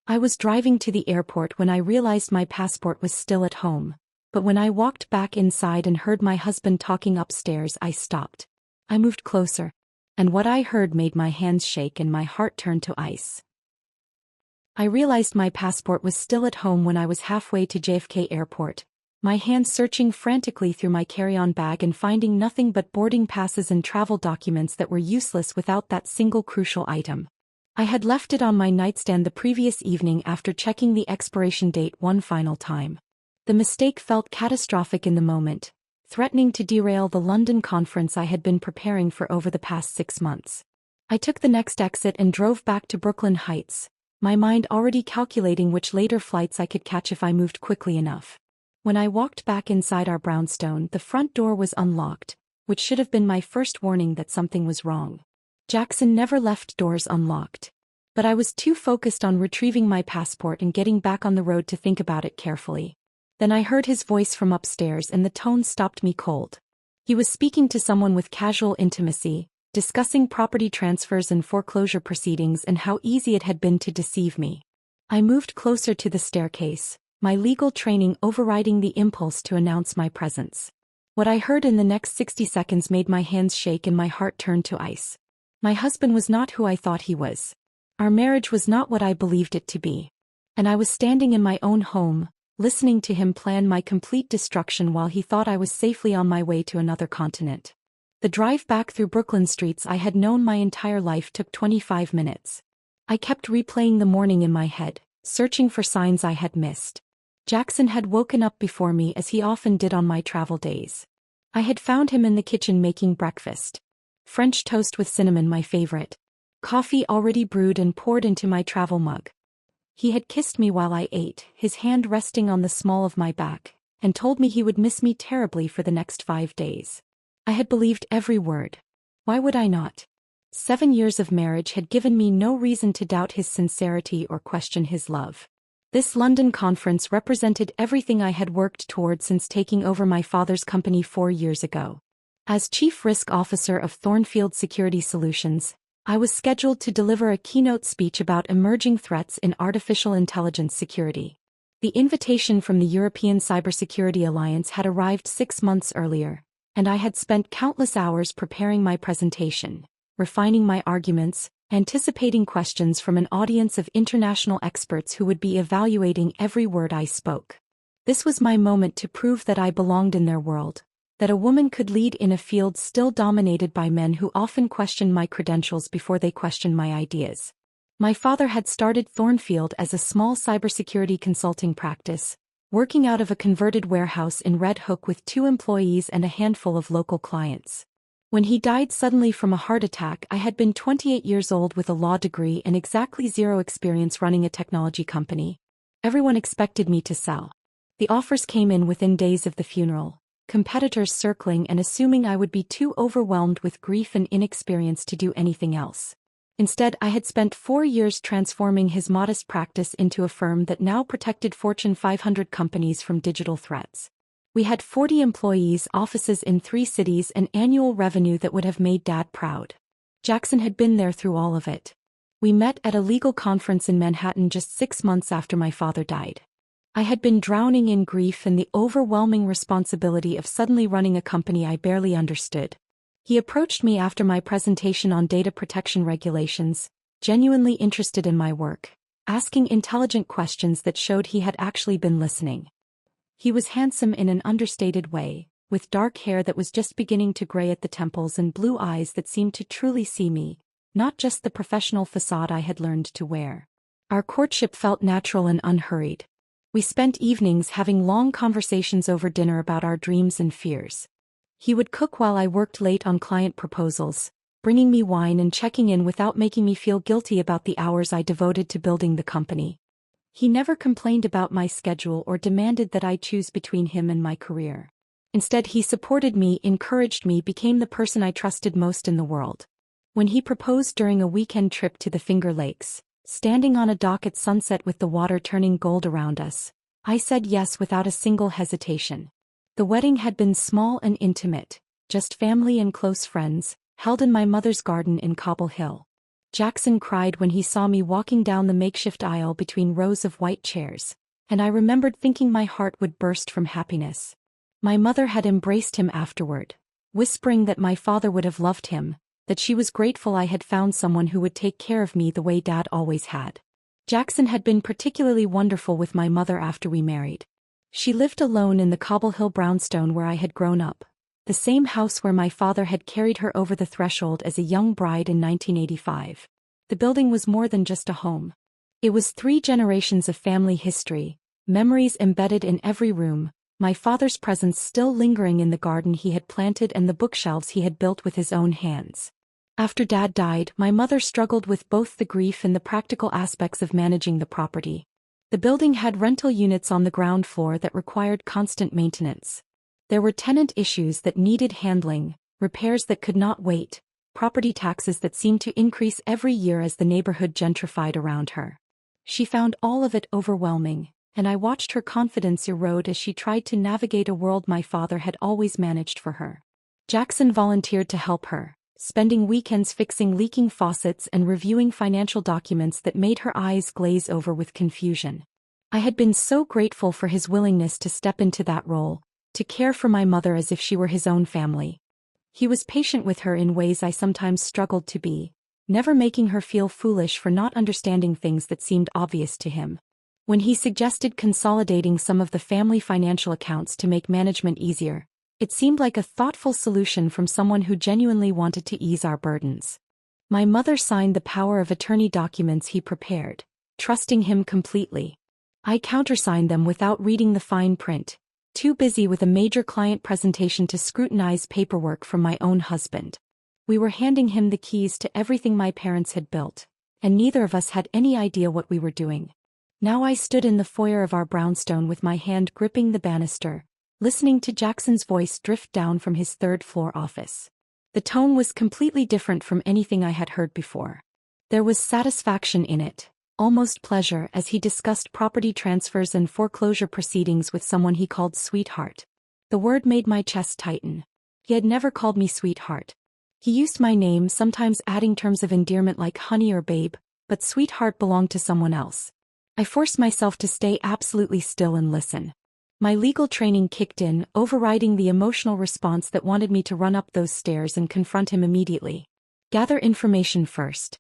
I was driving to the airport when I realized my passport was still at home. But when I walked back inside and heard my husband talking upstairs, I stopped. I moved closer. And what I heard made my hands shake and my heart turn to ice. I realized my passport was still at home when I was halfway to JFK Airport, my hands searching frantically through my carry-on bag and finding nothing but boarding passes and travel documents that were useless without that single crucial item. I had left it on my nightstand the previous evening after checking the expiration date one final time. The mistake felt catastrophic in the moment, threatening to derail the London conference I had been preparing for over the past 6 months. I took the next exit and drove back to Brooklyn Heights, my mind already calculating which later flights I could catch if I moved quickly enough. When I walked back inside our brownstone, the front door was unlocked, which should have been my first warning that something was wrong. Jackson never left doors unlocked. But I was too focused on retrieving my passport and getting back on the road to think about it carefully. Then I heard his voice from upstairs and the tone stopped me cold. He was speaking to someone with casual intimacy, discussing property transfers and foreclosure proceedings and how easy it had been to deceive me. I moved closer to the staircase, my legal training overriding the impulse to announce my presence. What I heard in the next 60 seconds made my hands shake and my heart turn to ice. My husband was not who I thought he was. Our marriage was not what I believed it to be. And I was standing in my own home, listening to him plan my complete destruction while he thought I was safely on my way to another continent. The drive back through Brooklyn streets I had known my entire life took 25 minutes. I kept replaying the morning in my head, searching for signs I had missed. Jackson had woken up before me as he often did on my travel days. I had found him in the kitchen making breakfast. French toast with cinnamon, my favorite. Coffee already brewed and poured into my travel mug. He had kissed me while I ate, his hand resting on the small of my back, and told me he would miss me terribly for the next 5 days. I had believed every word. Why would I not? 7 years of marriage had given me no reason to doubt his sincerity or question his love. This London conference represented everything I had worked toward since taking over my father's company 4 years ago. As Chief Risk Officer of Thornfield Security Solutions, I was scheduled to deliver a keynote speech about emerging threats in artificial intelligence security. The invitation from the European Cybersecurity Alliance had arrived 6 months earlier, and I had spent countless hours preparing my presentation, refining my arguments, anticipating questions from an audience of international experts who would be evaluating every word I spoke. This was my moment to prove that I belonged in their world, that a woman could lead in a field still dominated by men who often questioned my credentials before they questioned my ideas. My father had started Thornfield as a small cybersecurity consulting practice, working out of a converted warehouse in Red Hook with 2 employees and a handful of local clients. When he died suddenly from a heart attack, I had been 28 years old with a law degree and exactly 0 experience running a technology company. Everyone expected me to sell. The offers came in within days of the funeral, competitors circling and assuming I would be too overwhelmed with grief and inexperience to do anything else. Instead, I had spent 4 years transforming his modest practice into a firm that now protected Fortune 500 companies from digital threats. We had 40 employees, offices in 3 cities, and annual revenue that would have made Dad proud. Jackson had been there through all of it. We met at a legal conference in Manhattan just 6 months after my father died. I had been drowning in grief and the overwhelming responsibility of suddenly running a company I barely understood. He approached me after my presentation on data protection regulations, genuinely interested in my work, asking intelligent questions that showed he had actually been listening. He was handsome in an understated way, with dark hair that was just beginning to gray at the temples and blue eyes that seemed to truly see me, not just the professional facade I had learned to wear. Our courtship felt natural and unhurried. We spent evenings having long conversations over dinner about our dreams and fears. He would cook while I worked late on client proposals, bringing me wine and checking in without making me feel guilty about the hours I devoted to building the company. He never complained about my schedule or demanded that I choose between him and my career. Instead, he supported me, encouraged me, became the person I trusted most in the world. When he proposed during a weekend trip to the Finger Lakes, standing on a dock at sunset with the water turning gold around us, I said yes without a single hesitation. The wedding had been small and intimate, just family and close friends, held in my mother's garden in Cobble Hill. Jackson cried when he saw me walking down the makeshift aisle between rows of white chairs, and I remembered thinking my heart would burst from happiness. My mother had embraced him afterward, whispering that my father would have loved him, that she was grateful I had found someone who would take care of me the way Dad always had. Jackson had been particularly wonderful with my mother after we married. She lived alone in the Cobble Hill brownstone where I had grown up, the same house where my father had carried her over the threshold as a young bride in 1985. The building was more than just a home. It was 3 generations of family history, memories embedded in every room, my father's presence still lingering in the garden he had planted and the bookshelves he had built with his own hands. After Dad died, my mother struggled with both the grief and the practical aspects of managing the property. The building had rental units on the ground floor that required constant maintenance. There were tenant issues that needed handling, repairs that could not wait, property taxes that seemed to increase every year as the neighborhood gentrified around her. She found all of it overwhelming, and I watched her confidence erode as she tried to navigate a world my father had always managed for her. Jackson volunteered to help her, spending weekends fixing leaking faucets and reviewing financial documents that made her eyes glaze over with confusion. I had been so grateful for his willingness to step into that role, to care for my mother as if she were his own family. He was patient with her in ways I sometimes struggled to be, never making her feel foolish for not understanding things that seemed obvious to him. When he suggested consolidating some of the family financial accounts to make management easier, it seemed like a thoughtful solution from someone who genuinely wanted to ease our burdens. My mother signed the power of attorney documents he prepared, trusting him completely. I countersigned them without reading the fine print, too busy with a major client presentation to scrutinize paperwork from my own husband. We were handing him the keys to everything my parents had built, and neither of us had any idea what we were doing. Now I stood in the foyer of our brownstone with my hand gripping the banister, listening to Jackson's voice drift down from his 3rd-floor office. The tone was completely different from anything I had heard before. There was satisfaction in it, almost pleasure, as he discussed property transfers and foreclosure proceedings with someone he called sweetheart. The word made my chest tighten. He had never called me sweetheart. He used my name, sometimes adding terms of endearment like honey or babe, but sweetheart belonged to someone else. I forced myself to stay absolutely still and listen. My legal training kicked in, overriding the emotional response that wanted me to run up those stairs and confront him immediately. Gather information first.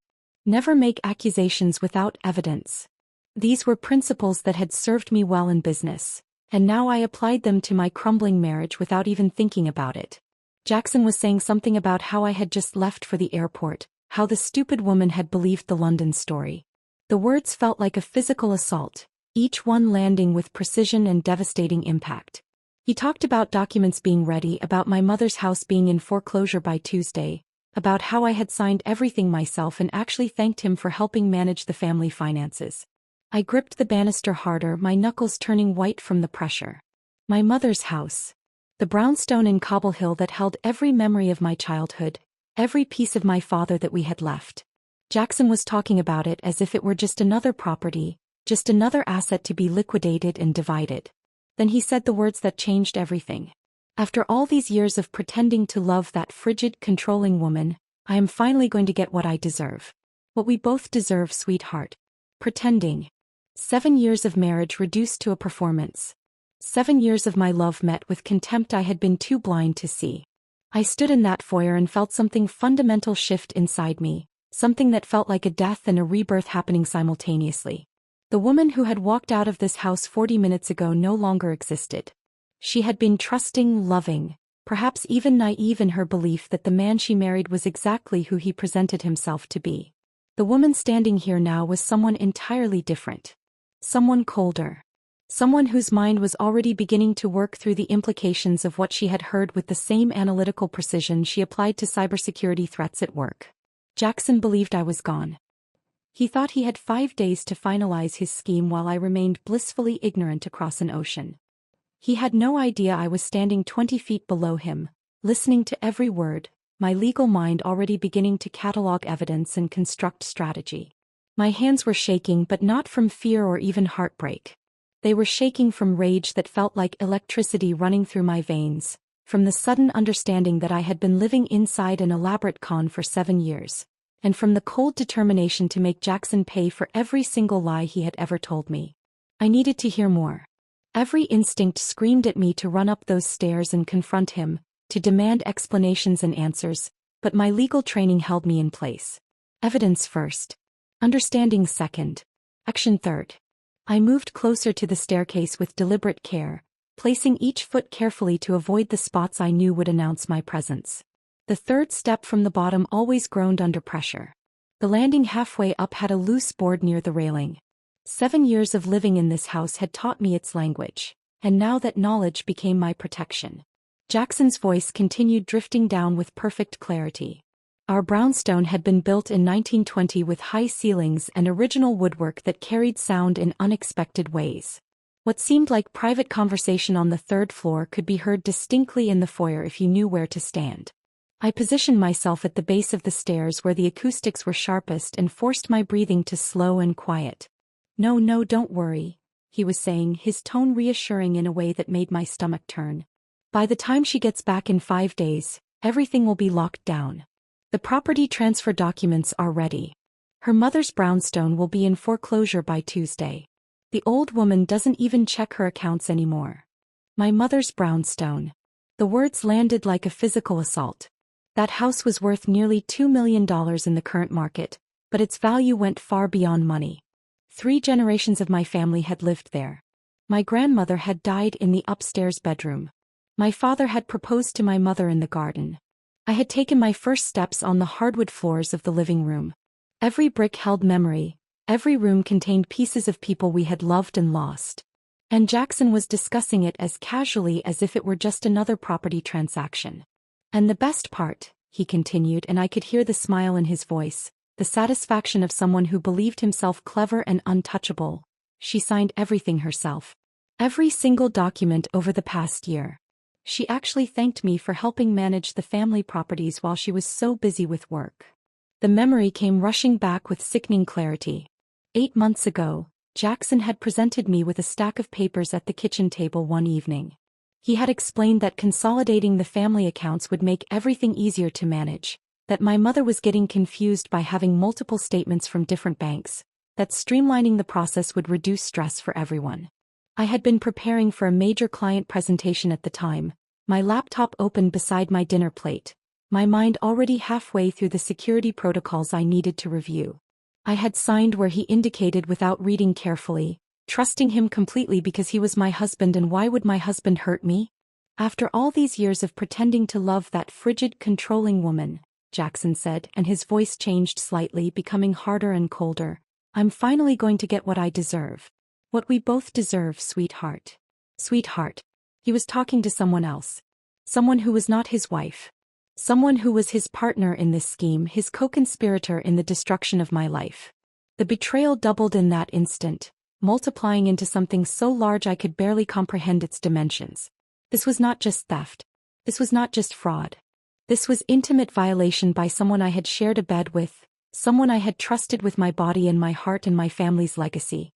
Never make accusations without evidence. These were principles that had served me well in business, and now I applied them to my crumbling marriage without even thinking about it. Jackson was saying something about how I had just left for the airport, how the stupid woman had believed the London story. The words felt like a physical assault, each one landing with precision and devastating impact. He talked about documents being ready, about my mother's house being in foreclosure by Tuesday, about how I had signed everything myself and actually thanked him for helping manage the family finances. I gripped the banister harder, my knuckles turning white from the pressure. My mother's house. The brownstone in Cobble Hill that held every memory of my childhood, every piece of my father that we had left. Jackson was talking about it as if it were just another property, just another asset to be liquidated and divided. Then he said the words that changed everything. After all these years of pretending to love that frigid, controlling woman, I am finally going to get what I deserve. What we both deserve, sweetheart. Pretending. 7 years of marriage reduced to a performance. 7 years of my love met with contempt I had been too blind to see. I stood in that foyer and felt something fundamental shift inside me, something that felt like a death and a rebirth happening simultaneously. The woman who had walked out of this house 40 minutes ago no longer existed. She had been trusting, loving, perhaps even naive in her belief that the man she married was exactly who he presented himself to be. The woman standing here now was someone entirely different. Someone colder. Someone whose mind was already beginning to work through the implications of what she had heard with the same analytical precision she applied to cybersecurity threats at work. Jackson believed I was gone. He thought he had 5 days to finalize his scheme while I remained blissfully ignorant across an ocean. He had no idea I was standing 20 feet below him, listening to every word, my legal mind already beginning to catalog evidence and construct strategy. My hands were shaking, but not from fear or even heartbreak. They were shaking from rage that felt like electricity running through my veins, from the sudden understanding that I had been living inside an elaborate con for 7 years. and from the cold determination to make Jackson pay for every single lie he had ever told me. I needed to hear more. Every instinct screamed at me to run up those stairs and confront him, to demand explanations and answers, but my legal training held me in place. Evidence first. Understanding second. Action third. I moved closer to the staircase with deliberate care, placing each foot carefully to avoid the spots I knew would announce my presence. The third step from the bottom always groaned under pressure. The landing halfway up had a loose board near the railing. 7 years of living in this house had taught me its language, and now that knowledge became my protection. Jackson's voice continued drifting down with perfect clarity. Our brownstone had been built in 1920 with high ceilings and original woodwork that carried sound in unexpected ways. What seemed like private conversation on the 3rd floor could be heard distinctly in the foyer if you knew where to stand. I positioned myself at the base of the stairs where the acoustics were sharpest and forced my breathing to slow and quiet. No, don't worry, he was saying, his tone reassuring in a way that made my stomach turn. By the time she gets back in 5 days, everything will be locked down. The property transfer documents are ready. Her mother's brownstone will be in foreclosure by Tuesday. The old woman doesn't even check her accounts anymore. My mother's brownstone. The words landed like a physical assault. That house was worth nearly $2 million in the current market, but its value went far beyond money. 3 generations of my family had lived there. My grandmother had died in the upstairs bedroom. My father had proposed to my mother in the garden. I had taken my first steps on the hardwood floors of the living room. Every brick held memory, every room contained pieces of people we had loved and lost. And Jackson was discussing it as casually as if it were just another property transaction. And the best part, he continued, and I could hear the smile in his voice, the satisfaction of someone who believed himself clever and untouchable. She signed everything herself. Every single document over the past year. She actually thanked me for helping manage the family properties while she was so busy with work. The memory came rushing back with sickening clarity. 8 months ago, Jackson had presented me with a stack of papers at the kitchen table one evening. He had explained that consolidating the family accounts would make everything easier to manage, that my mother was getting confused by having multiple statements from different banks, that streamlining the process would reduce stress for everyone. I had been preparing for a major client presentation at the time, my laptop open beside my dinner plate, my mind already halfway through the security protocols I needed to review. I had signed where he indicated without reading carefully, trusting him completely because he was my husband, and why would my husband hurt me? After all these years of pretending to love that frigid, controlling woman, Jackson said, and his voice changed slightly, becoming harder and colder, I'm finally going to get what I deserve. What we both deserve, sweetheart. Sweetheart. He was talking to someone else. Someone who was not his wife. Someone who was his partner in this scheme, his co-conspirator in the destruction of my life. The betrayal doubled in that instant, multiplying into something so large I could barely comprehend its dimensions. This was not just theft. This was not just fraud. This was intimate violation by someone I had shared a bed with, someone I had trusted with my body and my heart and my family's legacy.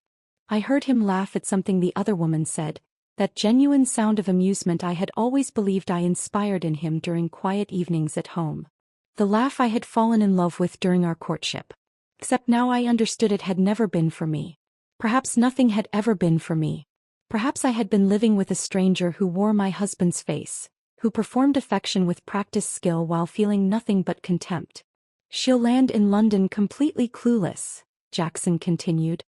I heard him laugh at something the other woman said, that genuine sound of amusement I had always believed I inspired in him during quiet evenings at home. The laugh I had fallen in love with during our courtship. Except now I understood it had never been for me. Perhaps nothing had ever been for me. Perhaps I had been living with a stranger who wore my husband's face, who performed affection with practiced skill while feeling nothing but contempt. She'll land in London completely clueless, Jackson continued.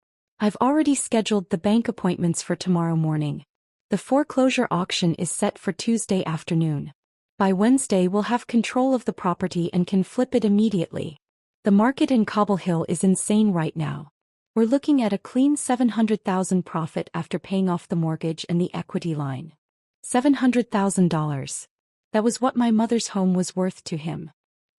I've already scheduled the bank appointments for tomorrow morning. The foreclosure auction is set for Tuesday afternoon. By Wednesday we'll have control of the property and can flip it immediately. The market in Cobble Hill is insane right now. We're looking at a clean $700,000 profit after paying off the mortgage and the equity line. $700,000. That was what my mother's home was worth to him.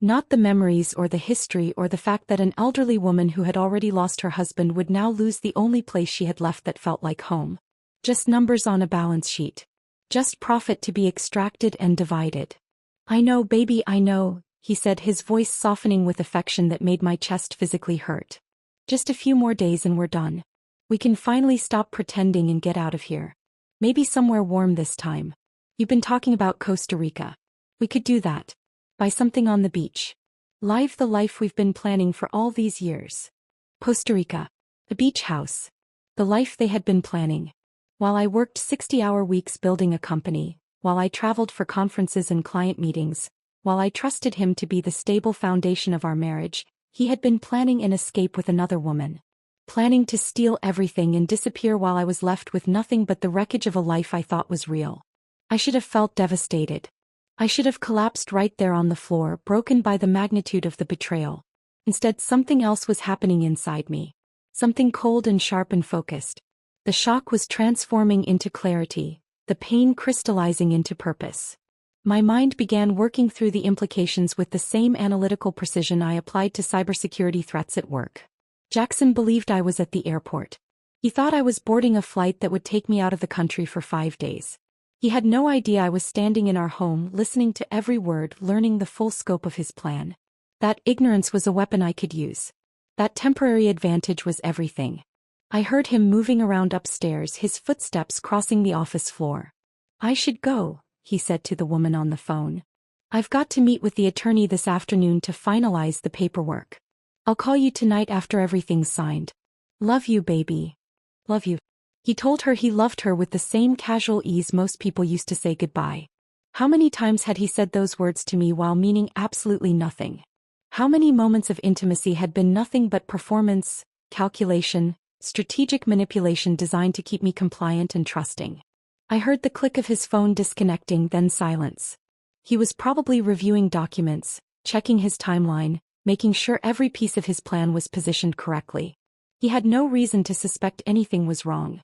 Not the memories or the history or the fact that an elderly woman who had already lost her husband would now lose the only place she had left that felt like home. Just numbers on a balance sheet. Just profit to be extracted and divided. I know, baby, I know, he said, his voice softening with affection that made my chest physically hurt. Just a few more days and we're done. We can finally stop pretending and get out of here. Maybe somewhere warm this time. You've been talking about Costa Rica. We could do that. Buy something on the beach. Live the life we've been planning for all these years. Costa Rica. A beach house. The life they had been planning. While I worked 60-hour weeks building a company, while I traveled for conferences and client meetings, while I trusted him to be the stable foundation of our marriage, he had been planning an escape with another woman. Planning to steal everything and disappear while I was left with nothing but the wreckage of a life I thought was real. I should have felt devastated. I should have collapsed right there on the floor, broken by the magnitude of the betrayal. Instead, something else was happening inside me. Something cold and sharp and focused. The shock was transforming into clarity, the pain crystallizing into purpose. My mind began working through the implications with the same analytical precision I applied to cybersecurity threats at work. Jackson believed I was at the airport. He thought I was boarding a flight that would take me out of the country for 5 days. He had no idea I was standing in our home, listening to every word, learning the full scope of his plan. That ignorance was a weapon I could use. That temporary advantage was everything. I heard him moving around upstairs, his footsteps crossing the office floor. "I should go," he said to the woman on the phone. "I've got to meet with the attorney this afternoon to finalize the paperwork. I'll call you tonight after everything's signed. Love you, baby. Love you." He told her he loved her with the same casual ease most people used to say goodbye. How many times had he said those words to me while meaning absolutely nothing? How many moments of intimacy had been nothing but performance, calculation, strategic manipulation designed to keep me compliant and trusting? I heard the click of his phone disconnecting, then silence. He was probably reviewing documents, checking his timeline, making sure every piece of his plan was positioned correctly. He had no reason to suspect anything was wrong.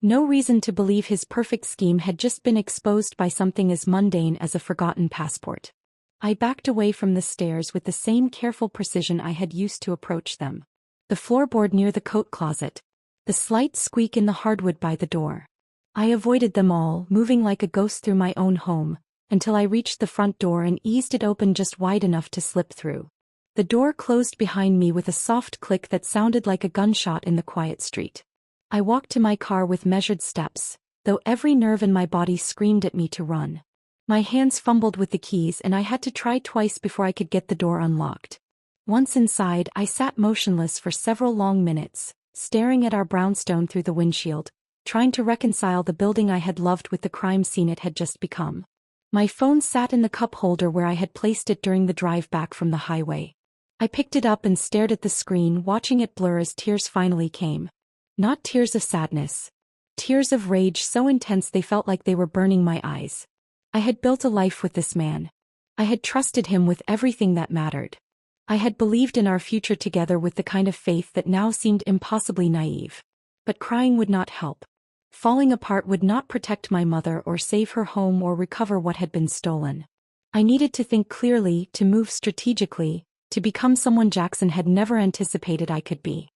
No reason to believe his perfect scheme had just been exposed by something as mundane as a forgotten passport. I backed away from the stairs with the same careful precision I had used to approach them. The floorboard near the coat closet. The slight squeak in the hardwood by the door. I avoided them all, moving like a ghost through my own home, until I reached the front door and eased it open just wide enough to slip through. The door closed behind me with a soft click that sounded like a gunshot in the quiet street. I walked to my car with measured steps, though every nerve in my body screamed at me to run. My hands fumbled with the keys and I had to try twice before I could get the door unlocked. Once inside, I sat motionless for several long minutes, staring at our brownstone through the windshield, trying to reconcile the building I had loved with the crime scene it had just become. My phone sat in the cup holder where I had placed it during the drive back from the highway. I picked it up and stared at the screen, watching it blur as tears finally came. Not tears of sadness. Tears of rage so intense they felt like they were burning my eyes. I had built a life with this man. I had trusted him with everything that mattered. I had believed in our future together with the kind of faith that now seemed impossibly naive. But crying would not help. Falling apart would not protect my mother or save her home or recover what had been stolen. I needed to think clearly, to move strategically, to become someone Jackson had never anticipated I could be.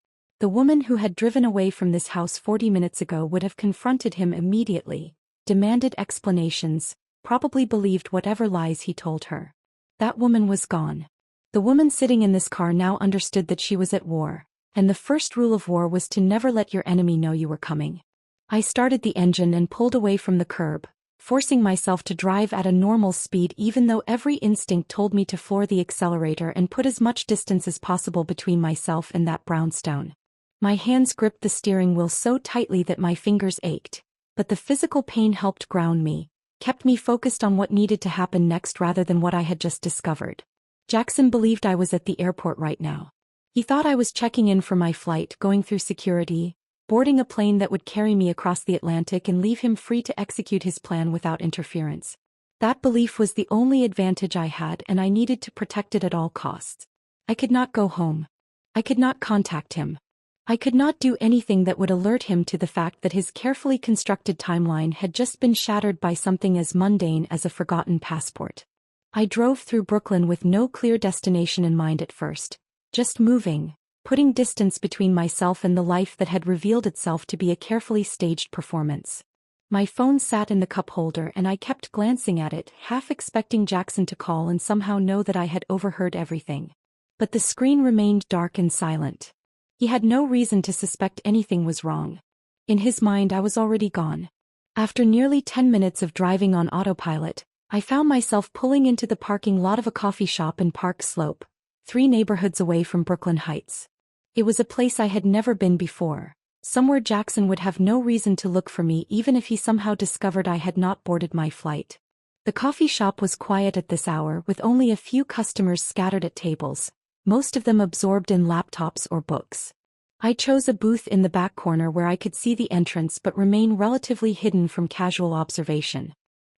The woman who had driven away from this house 40 minutes ago would have confronted him immediately, demanded explanations, probably believed whatever lies he told her. That woman was gone. The woman sitting in this car now understood that she was at war, and the first rule of war was to never let your enemy know you were coming. I started the engine and pulled away from the curb, forcing myself to drive at a normal speed even though every instinct told me to floor the accelerator and put as much distance as possible between myself and that brownstone. My hands gripped the steering wheel so tightly that my fingers ached, but the physical pain helped ground me, kept me focused on what needed to happen next rather than what I had just discovered. Jackson believed I was at the airport right now. He thought I was checking in for my flight, going through security, boarding a plane that would carry me across the Atlantic and leave him free to execute his plan without interference. That belief was the only advantage I had, and I needed to protect it at all costs. I could not go home. I could not contact him. I could not do anything that would alert him to the fact that his carefully constructed timeline had just been shattered by something as mundane as a forgotten passport. I drove through Brooklyn with no clear destination in mind at first, just moving, putting distance between myself and the life that had revealed itself to be a carefully staged performance. My phone sat in the cup holder and I kept glancing at it, half expecting Jackson to call and somehow know that I had overheard everything. But the screen remained dark and silent. He had no reason to suspect anything was wrong. In his mind I was already gone. After nearly 10 minutes of driving on autopilot, I found myself pulling into the parking lot of a coffee shop in Park Slope, 3 neighborhoods away from Brooklyn Heights. It was a place I had never been before, somewhere Jackson would have no reason to look for me even if he somehow discovered I had not boarded my flight. The coffee shop was quiet at this hour with only a few customers scattered at tables, most of them absorbed in laptops or books. I chose a booth in the back corner where I could see the entrance but remain relatively hidden from casual observation.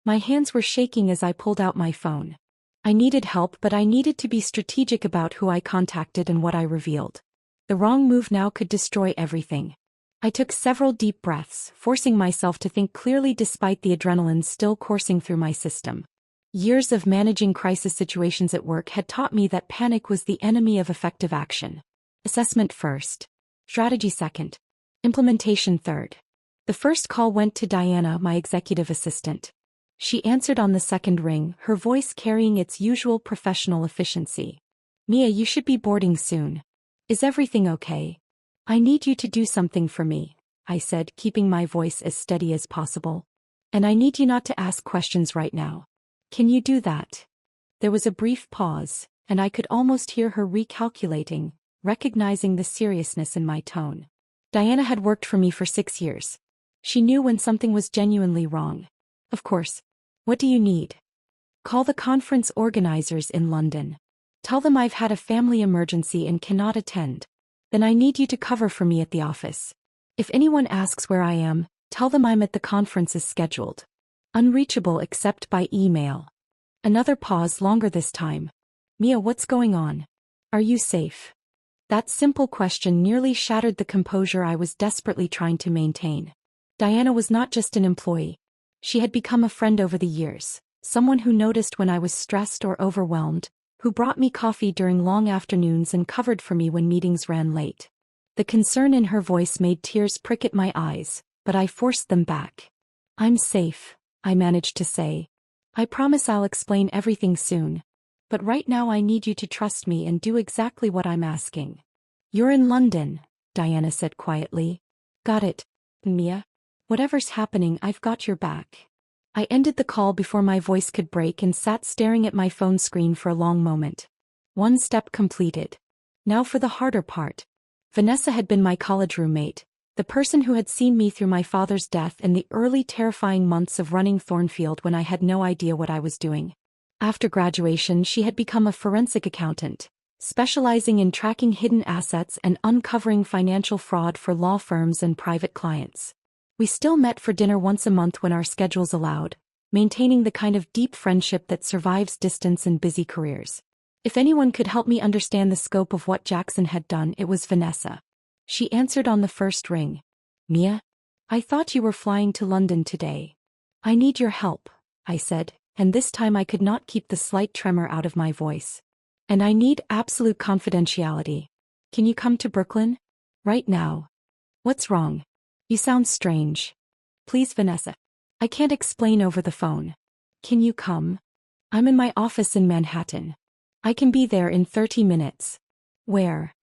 My hands were shaking as I pulled out my phone. I needed help, but I needed to be strategic about who I contacted and what I revealed. The wrong move now could destroy everything. I took several deep breaths, forcing myself to think clearly despite the adrenaline still coursing through my system. Years of managing crisis situations at work had taught me that panic was the enemy of effective action. Assessment first. Strategy second. Implementation third. The first call went to Diana, my executive assistant. She answered on the second ring, her voice carrying its usual professional efficiency. "Mia, you should be boarding soon. Is everything okay? I need you to do something for me," I said, keeping my voice as steady as possible. "And I need you not to ask questions right now. Can you do that?" There was a brief pause, and I could almost hear her recalculating, recognizing the seriousness in my tone. Diana had worked for me for 6 years. She knew when something was genuinely wrong. "Of course. What do you need?" "Call the conference organizers in London. Tell them I've had a family emergency and cannot attend. Then I need you to cover for me at the office. If anyone asks where I am, tell them I'm at the conference as scheduled. Unreachable except by email." Another pause, longer this time. "Mia, what's going on? Are you safe?" That simple question nearly shattered the composure I was desperately trying to maintain. Diana was not just an employee. She had become a friend over the years, someone who noticed when I was stressed or overwhelmed, who brought me coffee during long afternoons and covered for me when meetings ran late. The concern in her voice made tears prick at my eyes, but I forced them back. "I'm safe," I managed to say. "I promise I'll explain everything soon. But right now I need you to trust me and do exactly what I'm asking." "You're in London," Diana said quietly. "Got it, Mia. Whatever's happening, I've got your back." I ended the call before my voice could break and sat staring at my phone screen for a long moment. One step completed. Now for the harder part. Vanessa had been my college roommate, the person who had seen me through my father's death and the early terrifying months of running Thornfield when I had no idea what I was doing. After graduation, she had become a forensic accountant, specializing in tracking hidden assets and uncovering financial fraud for law firms and private clients. We still met for dinner once a month when our schedules allowed, maintaining the kind of deep friendship that survives distance and busy careers. If anyone could help me understand the scope of what Jackson had done, it was Vanessa. She answered on the first ring. "Mia, I thought you were flying to London today. I need your help," I said, and this time I could not keep the slight tremor out of my voice. "And I need absolute confidentiality. Can you come to Brooklyn? Right now." "What's wrong? You sound strange." "Please, Vanessa. I can't explain over the phone. Can you come? I'm in my office in Manhattan. I can be there in 30 minutes. "Where?"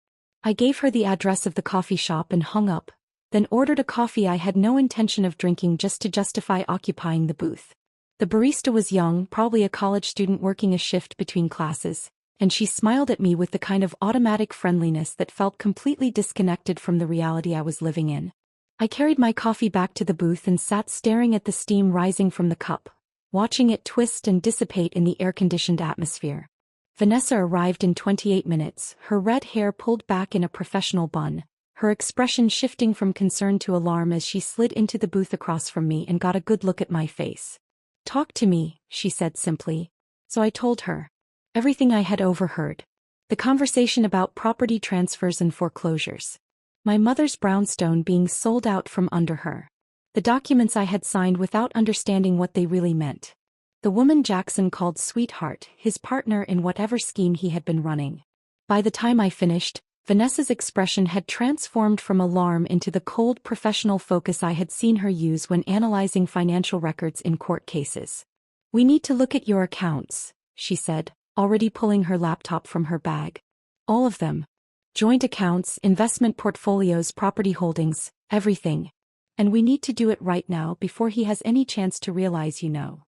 I gave her the address of the coffee shop and hung up, then ordered a coffee I had no intention of drinking just to justify occupying the booth. The barista was young, probably a college student working a shift between classes, and she smiled at me with the kind of automatic friendliness that felt completely disconnected from the reality I was living in. I carried my coffee back to the booth and sat staring at the steam rising from the cup, watching it twist and dissipate in the air-conditioned atmosphere. Vanessa arrived in 28 minutes, her red hair pulled back in a professional bun, her expression shifting from concern to alarm as she slid into the booth across from me and got a good look at my face. "Talk to me," she said simply. So I told her everything I had overheard. The conversation about property transfers and foreclosures. My mother's brownstone being sold out from under her. The documents I had signed without understanding what they really meant. The woman Jackson called sweetheart, his partner in whatever scheme he had been running. By the time I finished, Vanessa's expression had transformed from alarm into the cold professional focus I had seen her use when analyzing financial records in court cases. "We need to look at your accounts," she said, already pulling her laptop from her bag. "All of them. Joint accounts, investment portfolios, property holdings, everything. And we need to do it right now before he has any chance to realize you know.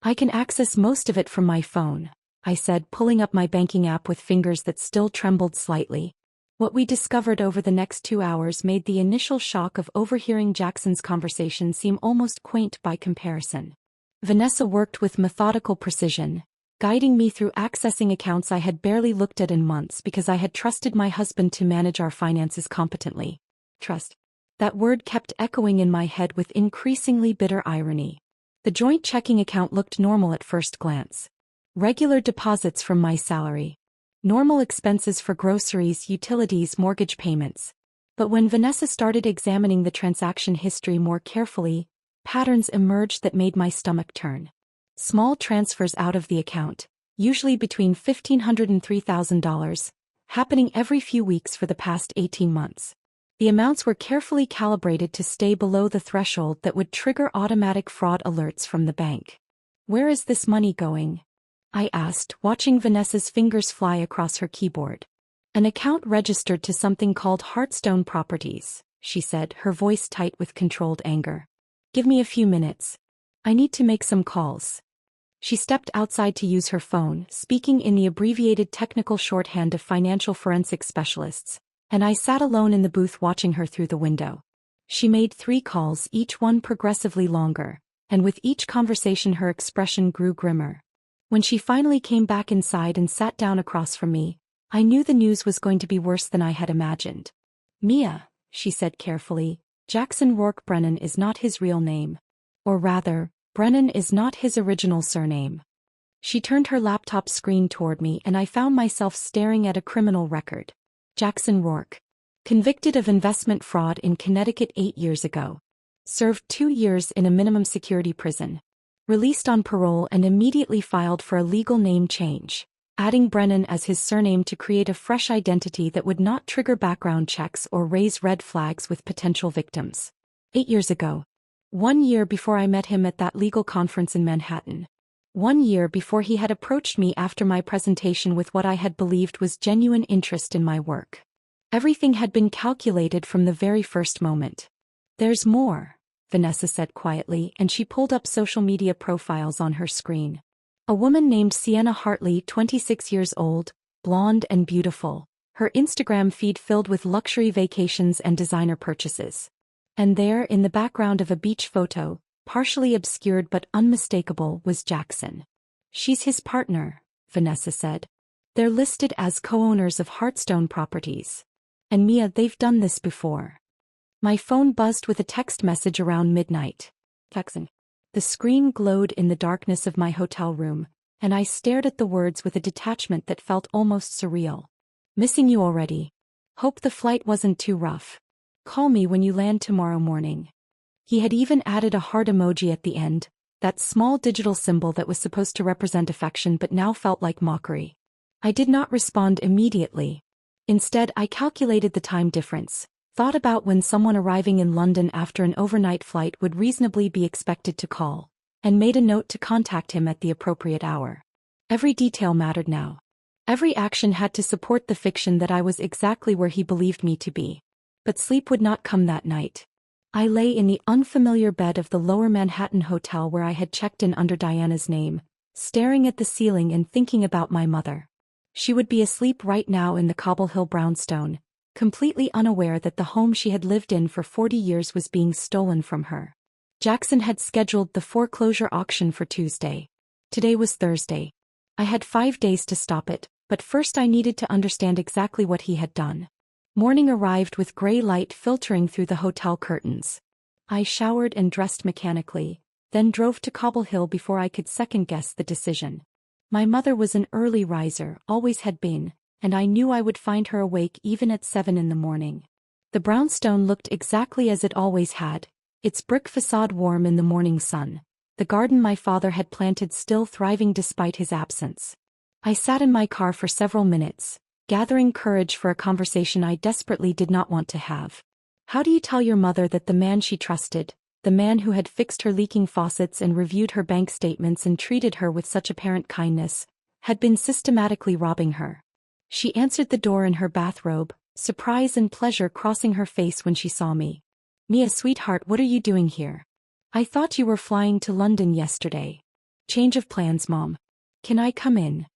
I can access most of it from my phone. I said, pulling up my banking app with fingers that still trembled slightly. What we discovered over the next 2 hours made the initial shock of overhearing Jackson's conversation seem almost quaint by comparison. Vanessa worked with methodical precision, guiding me through accessing accounts I had barely looked at in months because I had trusted my husband to manage our finances competently. Trust. That word kept echoing in my head with increasingly bitter irony. The joint checking account looked normal at first glance. Regular deposits from my salary. Normal expenses for groceries, utilities, mortgage payments. But when Vanessa started examining the transaction history more carefully, patterns emerged that made my stomach turn. Small transfers out of the account, usually between $1,500 and $3,000, happening every few weeks for the past 18 months. The amounts were carefully calibrated to stay below the threshold that would trigger automatic fraud alerts from the bank. Where is this money going? I asked, watching Vanessa's fingers fly across her keyboard. An account registered to something called Hearthstone Properties, she said, her voice tight with controlled anger. Give me a few minutes. I need to make some calls. She stepped outside to use her phone, speaking in the abbreviated technical shorthand of financial forensic specialists, and I sat alone in the booth watching her through the window. She made 3 calls, each one progressively longer, and with each conversation her expression grew grimmer. When she finally came back inside and sat down across from me, I knew the news was going to be worse than I had imagined. Mia, she said carefully, Jackson Rourke Brennan is not his real name. Or rather, Brennan is not his original surname. She turned her laptop screen toward me and I found myself staring at a criminal record. Jackson Rourke. Convicted of investment fraud in Connecticut 8 years ago. Served 2 years in a minimum security prison. Released on parole and immediately filed for a legal name change, adding Brennan as his surname to create a fresh identity that would not trigger background checks or raise red flags with potential victims. 8 years ago. 1 year before I met him at that legal conference in Manhattan. 1 year before he had approached me after my presentation with what I had believed was genuine interest in my work. Everything had been calculated from the very first moment. There's more, Vanessa said quietly, and she pulled up social media profiles on her screen. A woman named Sienna Hartley, 26 years old, blonde and beautiful, her Instagram feed filled with luxury vacations and designer purchases. And there, in the background of a beach photo, partially obscured but unmistakable, was Jackson. She's his partner, Vanessa said. They're listed as co-owners of Hearthstone Properties. And Mia, they've done this before. My phone buzzed with a text message around midnight. Jackson. The screen glowed in the darkness of my hotel room, and I stared at the words with a detachment that felt almost surreal. Missing you already. Hope the flight wasn't too rough. Call me when you land tomorrow morning. He had even added a heart emoji at the end, that small digital symbol that was supposed to represent affection but now felt like mockery. I did not respond immediately. Instead, I calculated the time difference, thought about when someone arriving in London after an overnight flight would reasonably be expected to call, and made a note to contact him at the appropriate hour. Every detail mattered now. Every action had to support the fiction that I was exactly where he believed me to be. But sleep would not come that night. I lay in the unfamiliar bed of the Lower Manhattan hotel where I had checked in under Diana's name, staring at the ceiling and thinking about my mother. She would be asleep right now in the Cobble Hill brownstone, completely unaware that the home she had lived in for 40 years was being stolen from her. Jackson had scheduled the foreclosure auction for Tuesday. Today was Thursday. I had 5 days to stop it, but first I needed to understand exactly what he had done. Morning arrived with gray light filtering through the hotel curtains. I showered and dressed mechanically, then drove to Cobble Hill before I could second-guess the decision. My mother was an early riser, always had been, and I knew I would find her awake even at 7 in the morning. The brownstone looked exactly as it always had, its brick facade warm in the morning sun, the garden my father had planted still thriving despite his absence. I sat in my car for several minutes, gathering courage for a conversation I desperately did not want to have. How do you tell your mother that the man she trusted, the man who had fixed her leaking faucets and reviewed her bank statements and treated her with such apparent kindness, had been systematically robbing her? She answered the door in her bathrobe, surprise and pleasure crossing her face when she saw me. Mia, sweetheart, what are you doing here? I thought you were flying to London yesterday. Change of plans, Mom. Can I come in?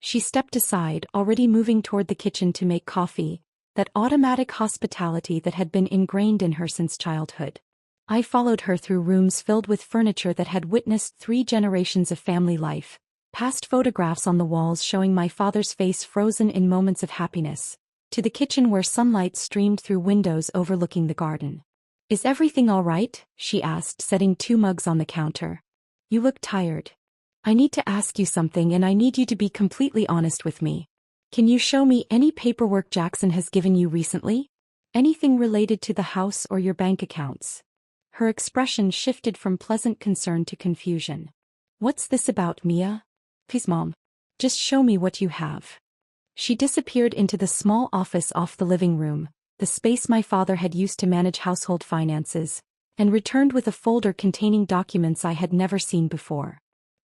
She stepped aside, already moving toward the kitchen to make coffee, that automatic hospitality that had been ingrained in her since childhood. I followed her through rooms filled with furniture that had witnessed 3 generations of family life, past photographs on the walls showing my father's face frozen in moments of happiness, to the kitchen where sunlight streamed through windows overlooking the garden. "Is everything all right?" she asked, setting 2 mugs on the counter. "You look tired. I need to ask you something and I need you to be completely honest with me. Can you show me any paperwork Jackson has given you recently? Anything related to the house or your bank accounts?" Her expression shifted from pleasant concern to confusion. "What's this about, Mia? Please, Mom. Just show me what you have." She disappeared into the small office off the living room, the space my father had used to manage household finances, and returned with a folder containing documents I had never seen before.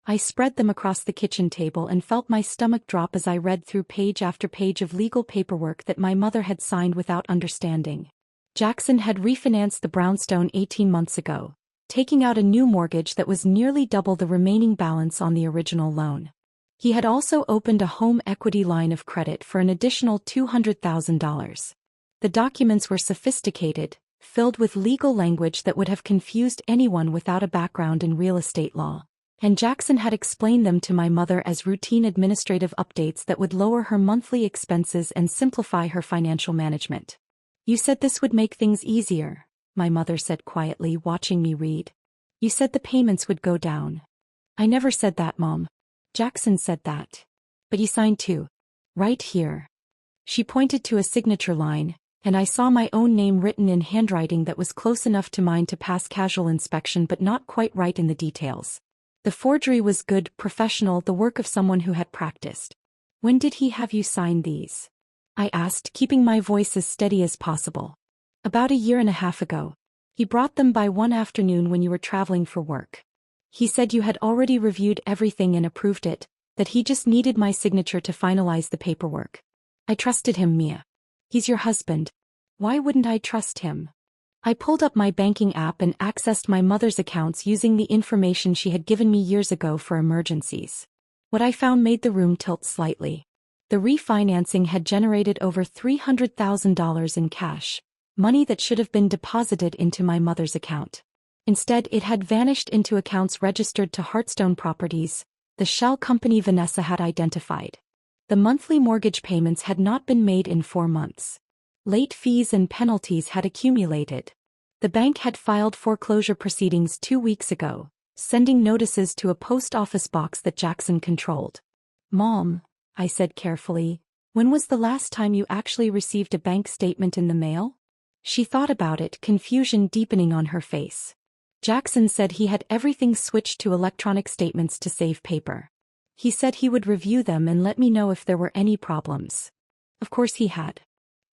I spread them across the kitchen table and felt my stomach drop as I read through page after page of legal paperwork that my mother had signed without understanding. Jackson had refinanced the brownstone 18 months ago, taking out a new mortgage that was nearly double the remaining balance on the original loan. He had also opened a home equity line of credit for an additional $200,000. The documents were sophisticated, filled with legal language that would have confused anyone without a background in real estate law, and Jackson had explained them to my mother as routine administrative updates that would lower her monthly expenses and simplify her financial management. "You said this would make things easier," my mother said quietly, watching me read. "You said the payments would go down." "I never said that, Mom. Jackson said that. But you signed too. Right here." She pointed to a signature line, and I saw my own name written in handwriting that was close enough to mine to pass casual inspection but not quite right in the details. The forgery was good, professional, the work of someone who had practiced. "When did he have you sign these?" I asked, keeping my voice as steady as possible. "About 1.5 years ago. He brought them by one afternoon when you were traveling for work. He said you had already reviewed everything and approved it, that he just needed my signature to finalize the paperwork. I trusted him, Mia. He's your husband. Why wouldn't I trust him?" I pulled up my banking app and accessed my mother's accounts using the information she had given me years ago for emergencies. What I found made the room tilt slightly. The refinancing had generated over $300,000 in cash, money that should have been deposited into my mother's account. Instead, it had vanished into accounts registered to Hearthstone Properties, the shell company Vanessa had identified. The monthly mortgage payments had not been made in 4 months. Late fees and penalties had accumulated. The bank had filed foreclosure proceedings 2 weeks ago, sending notices to a post office box that Jackson controlled. "Mom," I said carefully, "when was the last time you actually received a bank statement in the mail?" She thought about it, confusion deepening on her face. Jackson said he had everything switched to electronic statements to save paper. He said he would review them and let me know if there were any problems. Of course he had.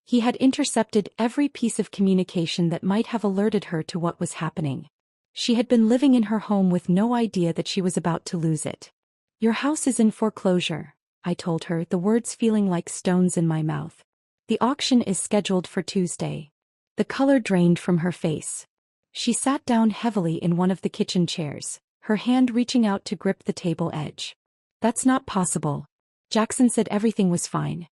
He had intercepted every piece of communication that might have alerted her to what was happening. She had been living in her home with no idea that she was about to lose it. "Your house is in foreclosure," I told her, the words feeling like stones in my mouth. "The auction is scheduled for Tuesday." The color drained from her face. She sat down heavily in one of the kitchen chairs, her hand reaching out to grip the table edge. "That's not possible. Jackson said everything was fine.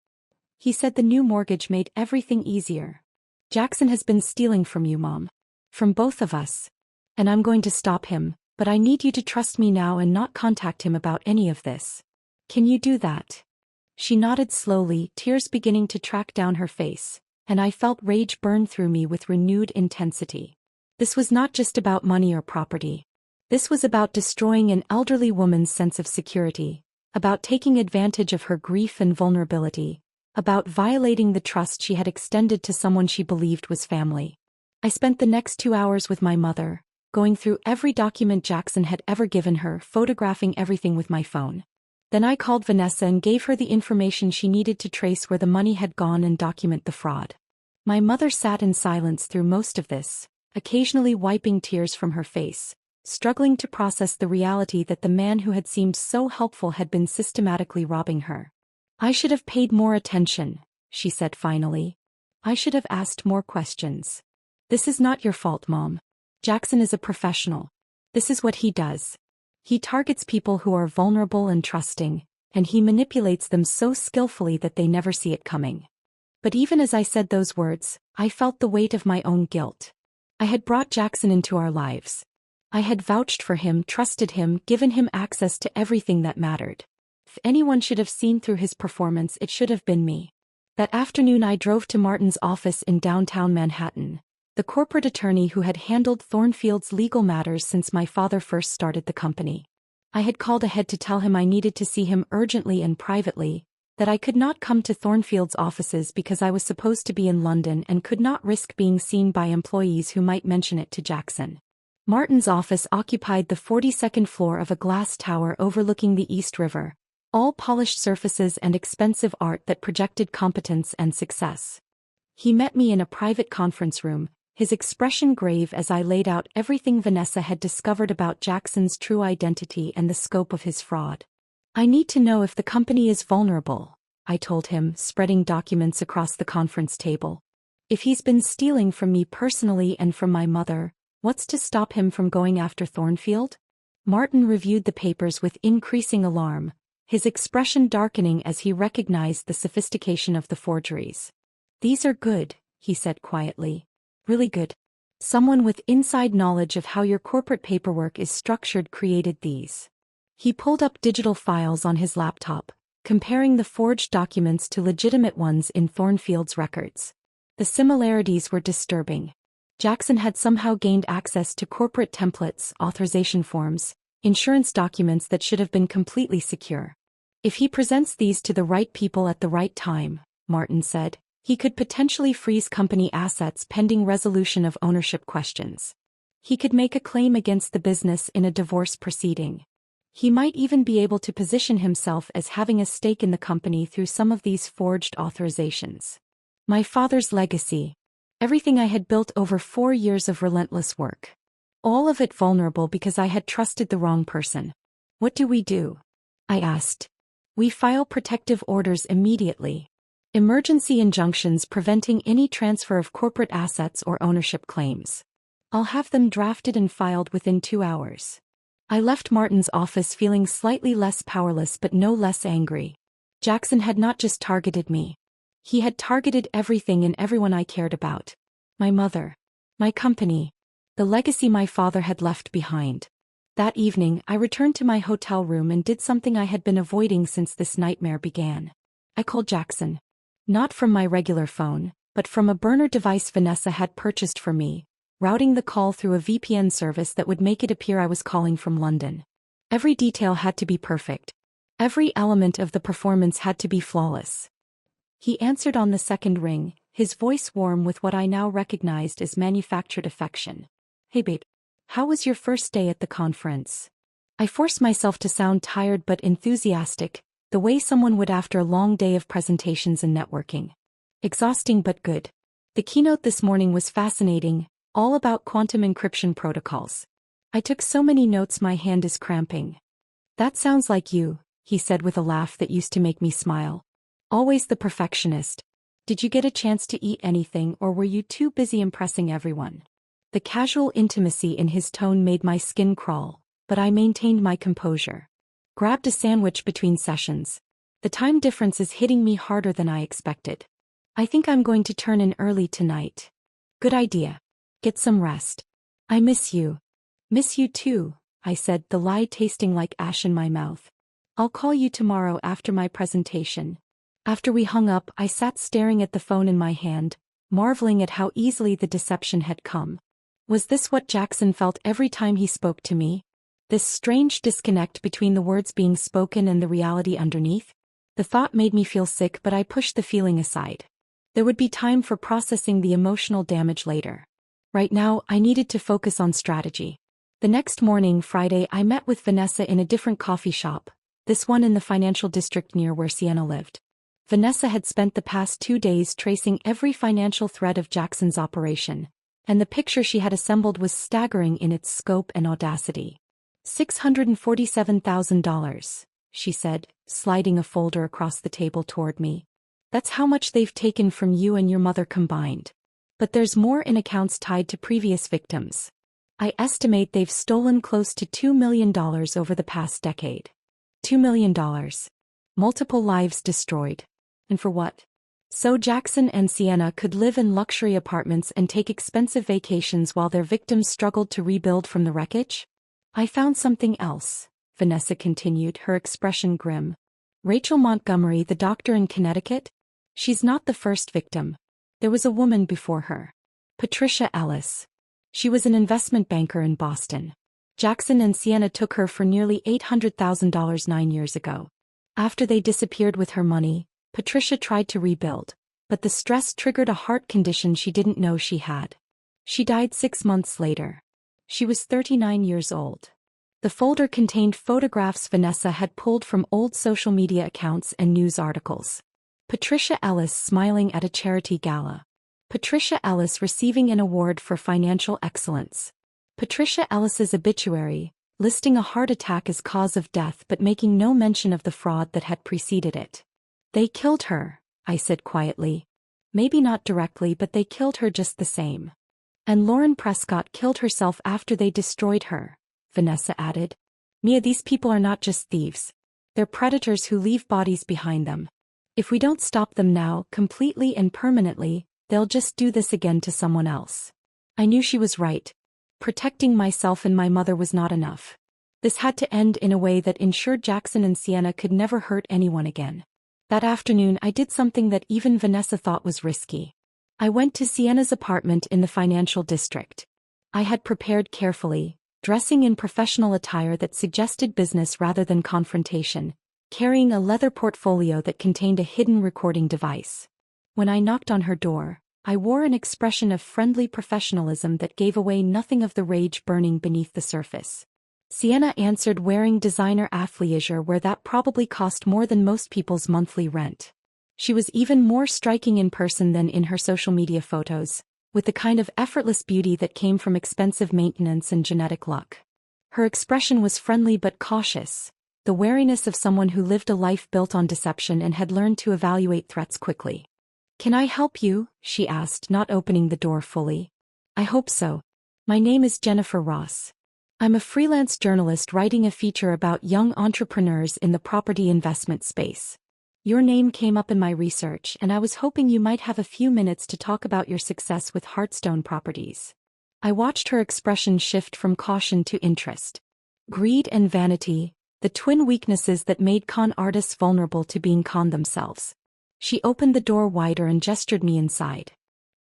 He said the new mortgage made everything easier. Jackson has been stealing from you, Mom. From both of us. And I'm going to stop him, but I need you to trust me now and not contact him about any of this. Can you do that?" She nodded slowly, tears beginning to track down her face, and I felt rage burn through me with renewed intensity. This was not just about money or property. This was about destroying an elderly woman's sense of security, about taking advantage of her grief and vulnerability, about violating the trust she had extended to someone she believed was family. I spent the next 2 hours with my mother, going through every document Jackson had ever given her, photographing everything with my phone. Then I called Vanessa and gave her the information she needed to trace where the money had gone and document the fraud. My mother sat in silence through most of this, occasionally wiping tears from her face, struggling to process the reality that the man who had seemed so helpful had been systematically robbing her. "I should have paid more attention," she said finally. "I should have asked more questions. This is not your fault, Mom. Jackson is a professional. This is what he does. He targets people who are vulnerable and trusting, and he manipulates them so skillfully that they never see it coming. But even as I said those words, I felt the weight of my own guilt. I had brought Jackson into our lives. I had vouched for him, trusted him, given him access to everything that mattered. If anyone should have seen through his performance, it should have been me. That afternoon I drove to Martin's office in downtown Manhattan, the corporate attorney who had handled Thornfield's legal matters since my father first started the company. I had called ahead to tell him I needed to see him urgently and privately, that I could not come to Thornfield's offices because I was supposed to be in London and could not risk being seen by employees who might mention it to Jackson. Martin's office occupied the 42nd floor of a glass tower overlooking the East River, all polished surfaces and expensive art that projected competence and success. He met me in a private conference room, his expression grave as I laid out everything Vanessa had discovered about Jackson's true identity and the scope of his fraud. I need to know if the company is vulnerable, I told him, spreading documents across the conference table. If he's been stealing from me personally and from my mother, what's to stop him from going after Thornfield? Martin reviewed the papers with increasing alarm, his expression darkening as he recognized the sophistication of the forgeries. These are good, he said quietly. Really good. Someone with inside knowledge of how your corporate paperwork is structured created these. He pulled up digital files on his laptop, comparing the forged documents to legitimate ones in Thornfield's records. The similarities were disturbing. Jackson had somehow gained access to corporate templates, authorization forms, insurance documents that should have been completely secure. If he presents these to the right people at the right time, Martin said, he could potentially freeze company assets pending resolution of ownership questions. He could make a claim against the business in a divorce proceeding. He might even be able to position himself as having a stake in the company through some of these forged authorizations. My father's legacy. Everything I had built over 4 years of relentless work. All of it vulnerable because I had trusted the wrong person. What do we do? I asked. We file protective orders immediately. Emergency injunctions preventing any transfer of corporate assets or ownership claims. I'll have them drafted and filed within 2 hours. I left Martin's office feeling slightly less powerless but no less angry. Jackson had not just targeted me. He had targeted everything and everyone I cared about. My mother. My company. The legacy my father had left behind. That evening, I returned to my hotel room and did something I had been avoiding since this nightmare began. I called Jackson. Not from my regular phone, but from a burner device Vanessa had purchased for me, routing the call through a VPN service that would make it appear I was calling from London. Every detail had to be perfect. Every element of the performance had to be flawless. He answered on the second ring, his voice warm with what I now recognized as manufactured affection. Hey babe. How was your first day at the conference? I forced myself to sound tired but enthusiastic, the way someone would after a long day of presentations and networking. Exhausting but good. The keynote this morning was fascinating, all about quantum encryption protocols. I took so many notes my hand is cramping. That sounds like you, he said with a laugh that used to make me smile. Always the perfectionist. Did you get a chance to eat anything or were you too busy impressing everyone? The casual intimacy in his tone made my skin crawl, but I maintained my composure. Grabbed a sandwich between sessions. The time difference is hitting me harder than I expected. I think I'm going to turn in early tonight. Good idea. Get some rest. I miss you. Miss you too, I said, the lie tasting like ash in my mouth. I'll call you tomorrow after my presentation. After we hung up, I sat staring at the phone in my hand, marveling at how easily the deception had come. Was this what Jackson felt every time he spoke to me? This strange disconnect between the words being spoken and the reality underneath? The thought made me feel sick, but I pushed the feeling aside. There would be time for processing the emotional damage later. Right now, I needed to focus on strategy. The next morning, Friday, I met with Vanessa in a different coffee shop, this one in the financial district near where Sienna lived. Vanessa had spent the past 2 days tracing every financial thread of Jackson's operation, and the picture she had assembled was staggering in its scope and audacity. $647,000, she said, sliding a folder across the table toward me. That's how much they've taken from you and your mother combined. But there's more in accounts tied to previous victims. I estimate they've stolen close to $2 million over the past decade. $2 million. Multiple lives destroyed. And for what? So Jackson and Sienna could live in luxury apartments and take expensive vacations while their victims struggled to rebuild from the wreckage? I found something else, Vanessa continued, her expression grim. Rachel Montgomery, the doctor in Connecticut? She's not the first victim. There was a woman before her. Patricia Ellis. She was an investment banker in Boston. Jackson and Sienna took her for nearly $800,000 9 years ago. After they disappeared with her money, Patricia tried to rebuild, but the stress triggered a heart condition she didn't know she had. She died 6 months later. She was 39 years old. The folder contained photographs Vanessa had pulled from old social media accounts and news articles. Patricia Ellis smiling at a charity gala. Patricia Ellis receiving an award for financial excellence. Patricia Ellis's obituary, listing a heart attack as cause of death but making no mention of the fraud that had preceded it. They killed her, I said quietly. Maybe not directly, but they killed her just the same. And Lauren Prescott killed herself after they destroyed her, Vanessa added. Mia, these people are not just thieves. They're predators who leave bodies behind them. If we don't stop them now, completely and permanently, they'll just do this again to someone else. I knew she was right. Protecting myself and my mother was not enough. This had to end in a way that ensured Jackson and Sienna could never hurt anyone again. That afternoon I did something that even Vanessa thought was risky. I went to Sienna's apartment in the financial district. I had prepared carefully, dressing in professional attire that suggested business rather than confrontation, carrying a leather portfolio that contained a hidden recording device. When I knocked on her door, I wore an expression of friendly professionalism that gave away nothing of the rage burning beneath the surface. Sienna answered wearing designer athleisure where that probably cost more than most people's monthly rent. She was even more striking in person than in her social media photos, with the kind of effortless beauty that came from expensive maintenance and genetic luck. Her expression was friendly but cautious, the wariness of someone who lived a life built on deception and had learned to evaluate threats quickly. "Can I help you?" she asked, not opening the door fully. "I hope so. My name is Jennifer Ross. I'm a freelance journalist writing a feature about young entrepreneurs in the property investment space. Your name came up in my research and I was hoping you might have a few minutes to talk about your success with Hearthstone Properties." I watched her expression shift from caution to interest. Greed and vanity, the twin weaknesses that made con artists vulnerable to being conned themselves. She opened the door wider and gestured me inside.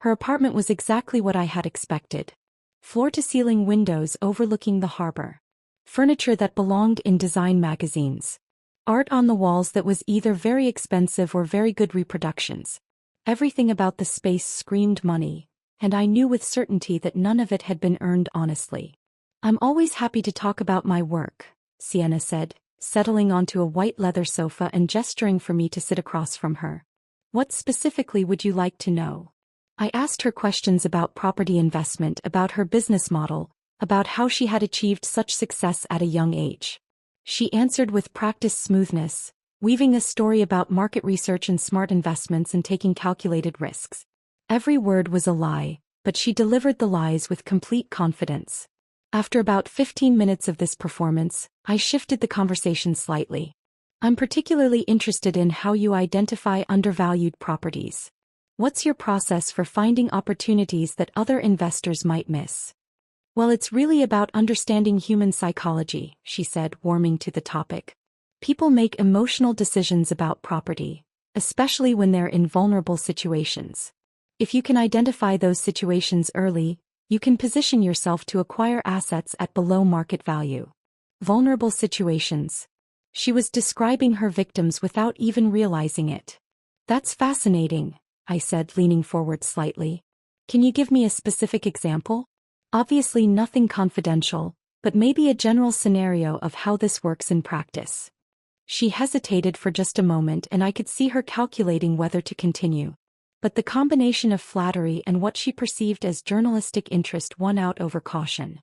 Her apartment was exactly what I had expected. Floor-to-ceiling windows overlooking the harbor. Furniture that belonged in design magazines. Art on the walls that was either very expensive or very good reproductions. Everything about the space screamed money, and I knew with certainty that none of it had been earned honestly. "I'm always happy to talk about my work," Sienna said, settling onto a white leather sofa and gesturing for me to sit across from her. "What specifically would you like to know?" I asked her questions about property investment, about her business model, about how she had achieved such success at a young age. She answered with practiced smoothness, weaving a story about market research and smart investments and taking calculated risks. Every word was a lie, but she delivered the lies with complete confidence. After about 15 minutes of this performance, I shifted the conversation slightly. "I'm particularly interested in how you identify undervalued properties. What's your process for finding opportunities that other investors might miss?" "Well, it's really about understanding human psychology," she said, warming to the topic. "People make emotional decisions about property, especially when they're in vulnerable situations. If you can identify those situations early, you can position yourself to acquire assets at below market value." Vulnerable situations. She was describing her victims without even realizing it. "That's fascinating," I said, leaning forward slightly. "Can you give me a specific example? Obviously nothing confidential, but maybe a general scenario of how this works in practice." She hesitated for just a moment and I could see her calculating whether to continue. But the combination of flattery and what she perceived as journalistic interest won out over caution.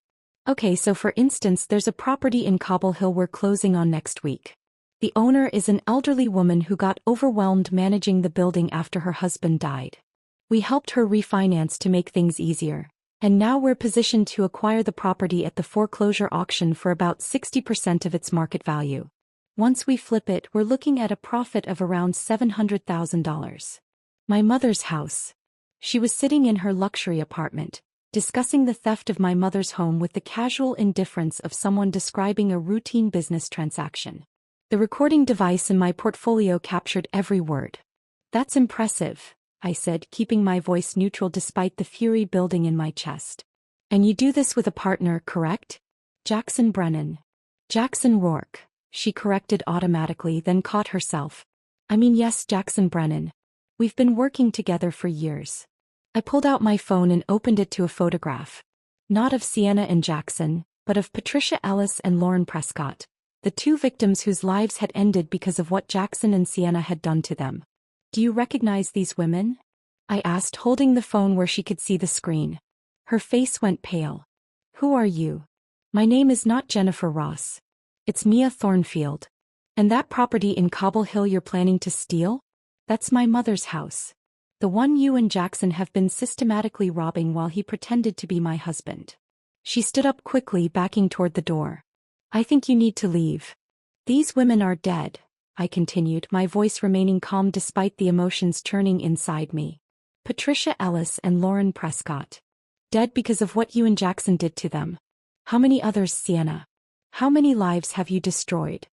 "Okay, so for instance, there's a property in Cobble Hill we're closing on next week. The owner is an elderly woman who got overwhelmed managing the building after her husband died. We helped her refinance to make things easier, and now we're positioned to acquire the property at the foreclosure auction for about 60% of its market value. Once we flip it, we're looking at a profit of around $700,000. My mother's house. She was sitting in her luxury apartment, discussing the theft of my mother's home with the casual indifference of someone describing a routine business transaction. The recording device in my portfolio captured every word. That's impressive, I said, keeping my voice neutral despite the fury building in my chest. And you do this with a partner, correct? Jackson Brennan. Jackson Rourke, she corrected automatically, then caught herself. I mean, yes, Jackson Brennan. We've been working together for years. I pulled out my phone and opened it to a photograph. Not of Sienna and Jackson, but of Patricia Ellis and Lauren Prescott, the two victims whose lives had ended because of what Jackson and Sienna had done to them. Do you recognize these women? I asked, holding the phone where she could see the screen. Her face went pale. Who are you? My name is not Jennifer Ross. It's Mia Thornfield. And that property in Cobble Hill you're planning to steal? That's my mother's house. The one you and Jackson have been systematically robbing while he pretended to be my husband. She stood up quickly, backing toward the door. I think you need to leave. These women are dead, I continued, my voice remaining calm despite the emotions churning inside me. Patricia Ellis and Lauren Prescott. Dead because of what you and Jackson did to them. How many others, Sienna? How many lives have you destroyed?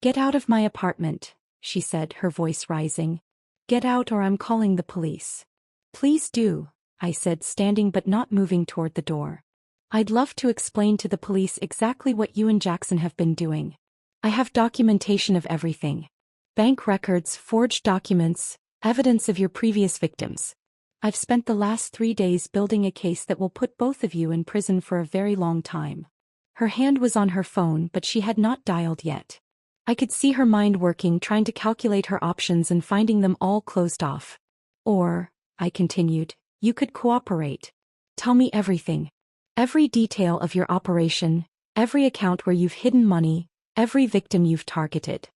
Get out of my apartment, she said, her voice rising. Get out or I'm calling the police. Please do, I said, standing but not moving toward the door. I'd love to explain to the police exactly what you and Jackson have been doing. I have documentation of everything. Bank records, forged documents, evidence of your previous victims. I've spent the last 3 days building a case that will put both of you in prison for a very long time. Her hand was on her phone, but she had not dialed yet. I could see her mind working, trying to calculate her options and finding them all closed off. Or, I continued, you could cooperate. Tell me everything. Every detail of your operation, every account where you've hidden money, every victim you've targeted.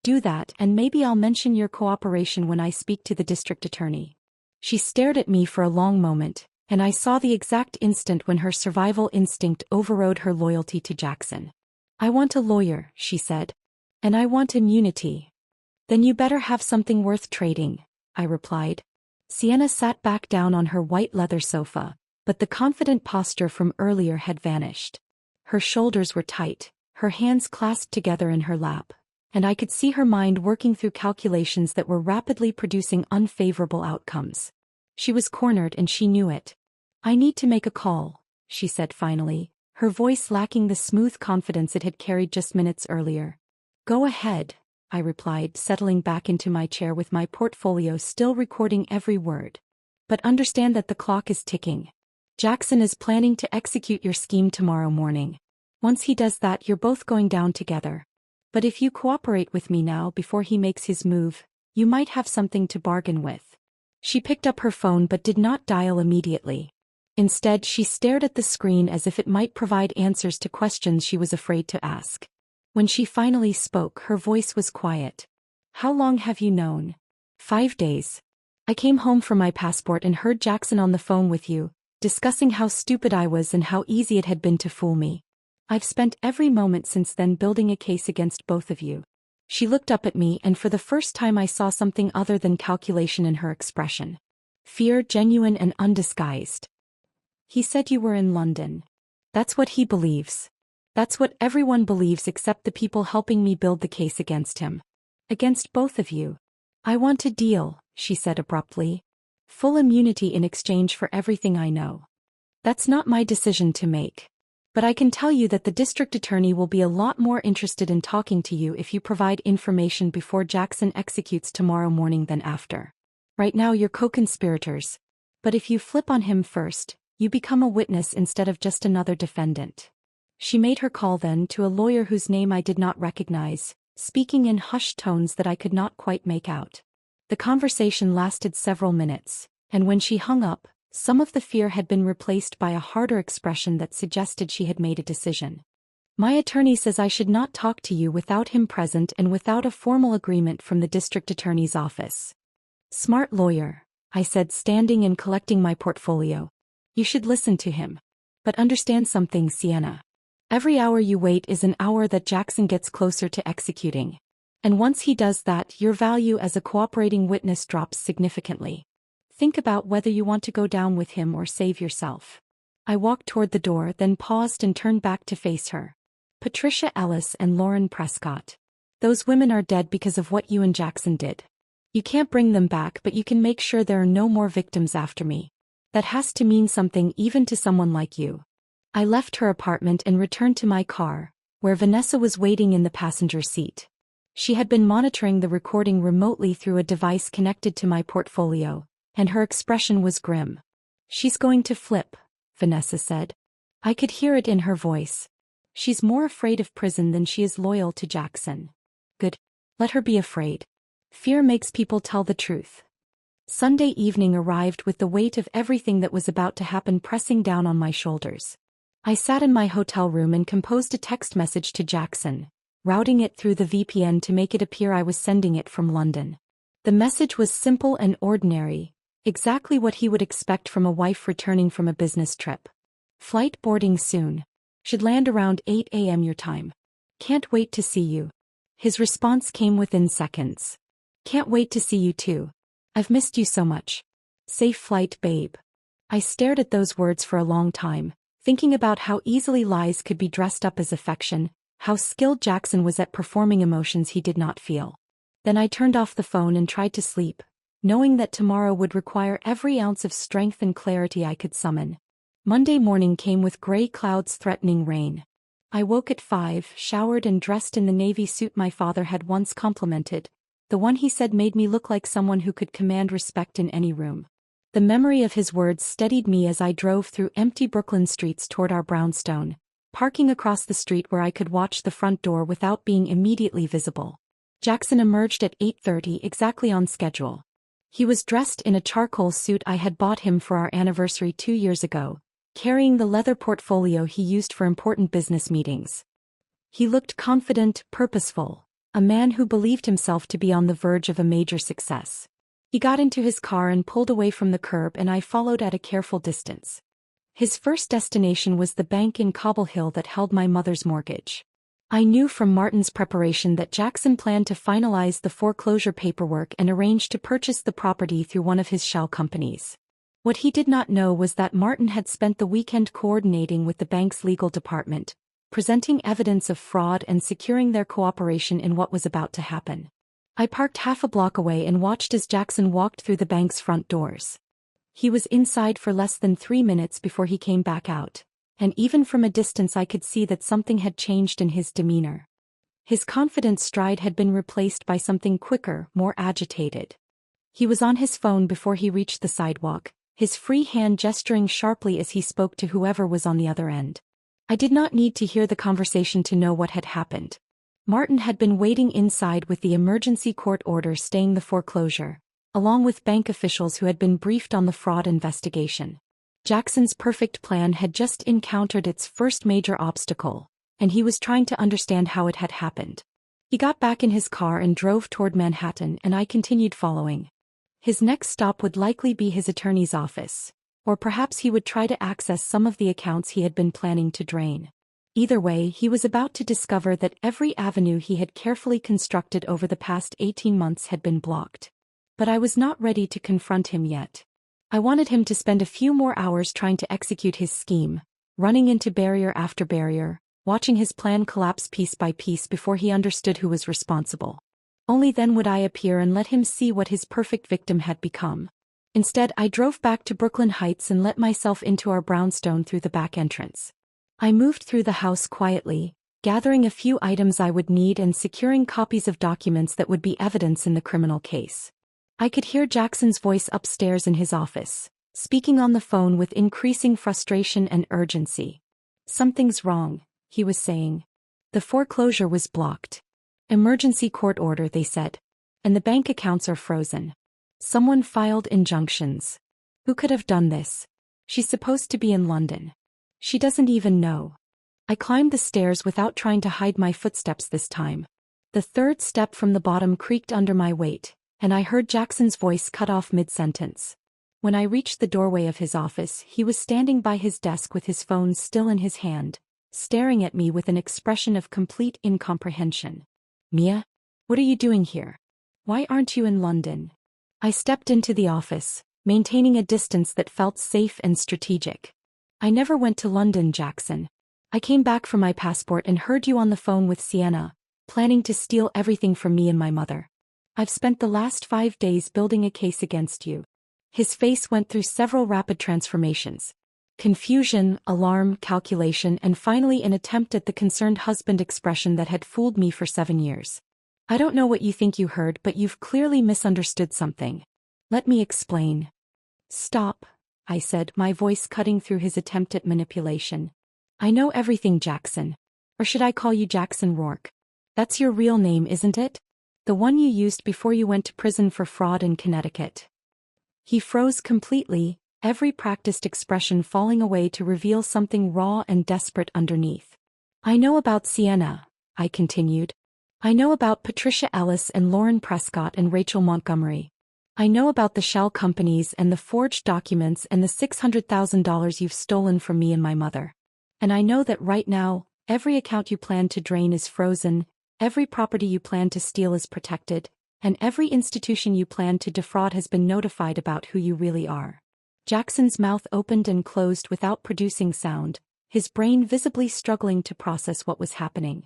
Do that, and maybe I'll mention your cooperation when I speak to the district attorney. She stared at me for a long moment, and I saw the exact instant when her survival instinct overrode her loyalty to Jackson. I want a lawyer, she said. And I want immunity. Then you better have something worth trading, I replied. Sienna sat back down on her white leather sofa, but the confident posture from earlier had vanished. Her shoulders were tight, her hands clasped together in her lap, and I could see her mind working through calculations that were rapidly producing unfavorable outcomes. She was cornered and she knew it. I need to make a call, she said finally, her voice lacking the smooth confidence it had carried just minutes earlier. Go ahead, I replied, settling back into my chair with my portfolio still recording every word. But understand that the clock is ticking. Jackson is planning to execute your scheme tomorrow morning. Once he does that, you're both going down together. But if you cooperate with me now before he makes his move, you might have something to bargain with. She picked up her phone but did not dial immediately. Instead, she stared at the screen as if it might provide answers to questions she was afraid to ask. When she finally spoke, her voice was quiet. How long have you known? 5 days. I came home for my passport and heard Jackson on the phone with you, discussing how stupid I was and how easy it had been to fool me. I've spent every moment since then building a case against both of you. She looked up at me, and for the first time I saw something other than calculation in her expression. Fear, genuine and undisguised. He said you were in London. That's what he believes. That's what everyone believes except the people helping me build the case against him. Against both of you. I want a deal, she said abruptly. Full immunity in exchange for everything I know. That's not my decision to make. But I can tell you that the district attorney will be a lot more interested in talking to you if you provide information before Jackson executes tomorrow morning than after. Right now you're co-conspirators. But if you flip on him first, you become a witness instead of just another defendant. She made her call then to a lawyer whose name I did not recognize, speaking in hushed tones that I could not quite make out. The conversation lasted several minutes, and when she hung up, some of the fear had been replaced by a harder expression that suggested she had made a decision. My attorney says I should not talk to you without him present and without a formal agreement from the district attorney's office. Smart lawyer, I said, standing and collecting my portfolio. You should listen to him. But understand something, Sienna. Every hour you wait is an hour that Jackson gets closer to executing. And once he does that, your value as a cooperating witness drops significantly. Think about whether you want to go down with him or save yourself. I walked toward the door, then paused and turned back to face her. Patricia Ellis and Lauren Prescott. Those women are dead because of what you and Jackson did. You can't bring them back, but you can make sure there are no more victims after me. That has to mean something even to someone like you. I left her apartment and returned to my car, where Vanessa was waiting in the passenger seat. She had been monitoring the recording remotely through a device connected to my portfolio, and her expression was grim. "She's going to flip," Vanessa said. I could hear it in her voice. "She's more afraid of prison than she is loyal to Jackson." Good. Let her be afraid. Fear makes people tell the truth. Sunday evening arrived with the weight of everything that was about to happen pressing down on my shoulders. I sat in my hotel room and composed a text message to Jackson, routing it through the VPN to make it appear I was sending it from London. The message was simple and ordinary, exactly what he would expect from a wife returning from a business trip. "Flight boarding soon. Should land around 8 a.m. your time. Can't wait to see you." His response came within seconds. "Can't wait to see you too. I've missed you so much. Safe flight, babe." I stared at those words for a long time, thinking about how easily lies could be dressed up as affection, how skilled Jackson was at performing emotions he did not feel. Then I turned off the phone and tried to sleep, knowing that tomorrow would require every ounce of strength and clarity I could summon. Monday morning came with gray clouds threatening rain. I woke at 5, showered and dressed in the navy suit my father had once complimented, the one he said made me look like someone who could command respect in any room. The memory of his words steadied me as I drove through empty Brooklyn streets toward our brownstone, parking across the street where I could watch the front door without being immediately visible. Jackson emerged at 8:30 exactly on schedule. He was dressed in a charcoal suit I had bought him for our anniversary 2 years ago, carrying the leather portfolio he used for important business meetings. He looked confident, purposeful, a man who believed himself to be on the verge of a major success. He got into his car and pulled away from the curb, and I followed at a careful distance. His first destination was the bank in Cobble Hill that held my mother's mortgage. I knew from Martin's preparation that Jackson planned to finalize the foreclosure paperwork and arrange to purchase the property through one of his shell companies. What he did not know was that Martin had spent the weekend coordinating with the bank's legal department, presenting evidence of fraud and securing their cooperation in what was about to happen. I parked half a block away and watched as Jackson walked through the bank's front doors. He was inside for less than 3 minutes before he came back out, and even from a distance I could see that something had changed in his demeanor. His confident stride had been replaced by something quicker, more agitated. He was on his phone before he reached the sidewalk, his free hand gesturing sharply as he spoke to whoever was on the other end. I did not need to hear the conversation to know what had happened. Martin had been waiting inside with the emergency court order staying the foreclosure, along with bank officials who had been briefed on the fraud investigation. Jackson's perfect plan had just encountered its first major obstacle, and he was trying to understand how it had happened. He got back in his car and drove toward Manhattan, and I continued following. His next stop would likely be his attorney's office, or perhaps he would try to access some of the accounts he had been planning to drain. Either way, he was about to discover that every avenue he had carefully constructed over the past 18 months had been blocked. But I was not ready to confront him yet. I wanted him to spend a few more hours trying to execute his scheme, running into barrier after barrier, watching his plan collapse piece by piece before he understood who was responsible. Only then would I appear and let him see what his perfect victim had become. Instead, I drove back to Brooklyn Heights and let myself into our brownstone through the back entrance. I moved through the house quietly, gathering a few items I would need and securing copies of documents that would be evidence in the criminal case. I could hear Jackson's voice upstairs in his office, speaking on the phone with increasing frustration and urgency. "Something's wrong," he was saying. "The foreclosure was blocked. Emergency court order," they said. "And the bank accounts are frozen. Someone filed injunctions. Who could have done this? She's supposed to be in London. She doesn't even know." I climbed the stairs without trying to hide my footsteps this time. The third step from the bottom creaked under my weight, and I heard Jackson's voice cut off mid-sentence. When I reached the doorway of his office, he was standing by his desk with his phone still in his hand, staring at me with an expression of complete incomprehension. "Mia? What are you doing here? Why aren't you in London? I stepped into the office, maintaining a distance that felt safe and strategic. I never went to London, Jackson. I came back for my passport and heard you on the phone with Sienna, planning to steal everything from me and my mother. I've spent the last 5 days building a case against you. His face went through several rapid transformations. Confusion, alarm, calculation, and finally an attempt at the concerned husband expression that had fooled me for 7 years. I don't know what you think you heard, but you've clearly misunderstood something. Let me explain. Stop, I said, my voice cutting through his attempt at manipulation. I know everything, Jackson. Or should I call you Jackson Rourke? That's your real name, isn't it? The one you used before you went to prison for fraud in Connecticut. He froze completely, every practiced expression falling away to reveal something raw and desperate underneath. I know about Sienna, I continued. I know about Patricia Ellis and Lauren Prescott and Rachel Montgomery. I know about the shell companies and the forged documents and the $600,000 you've stolen from me and my mother. And I know that right now, every account you plan to drain is frozen, every property you plan to steal is protected, and every institution you plan to defraud has been notified about who you really are. Jackson's mouth opened and closed without producing sound, his brain visibly struggling to process what was happening.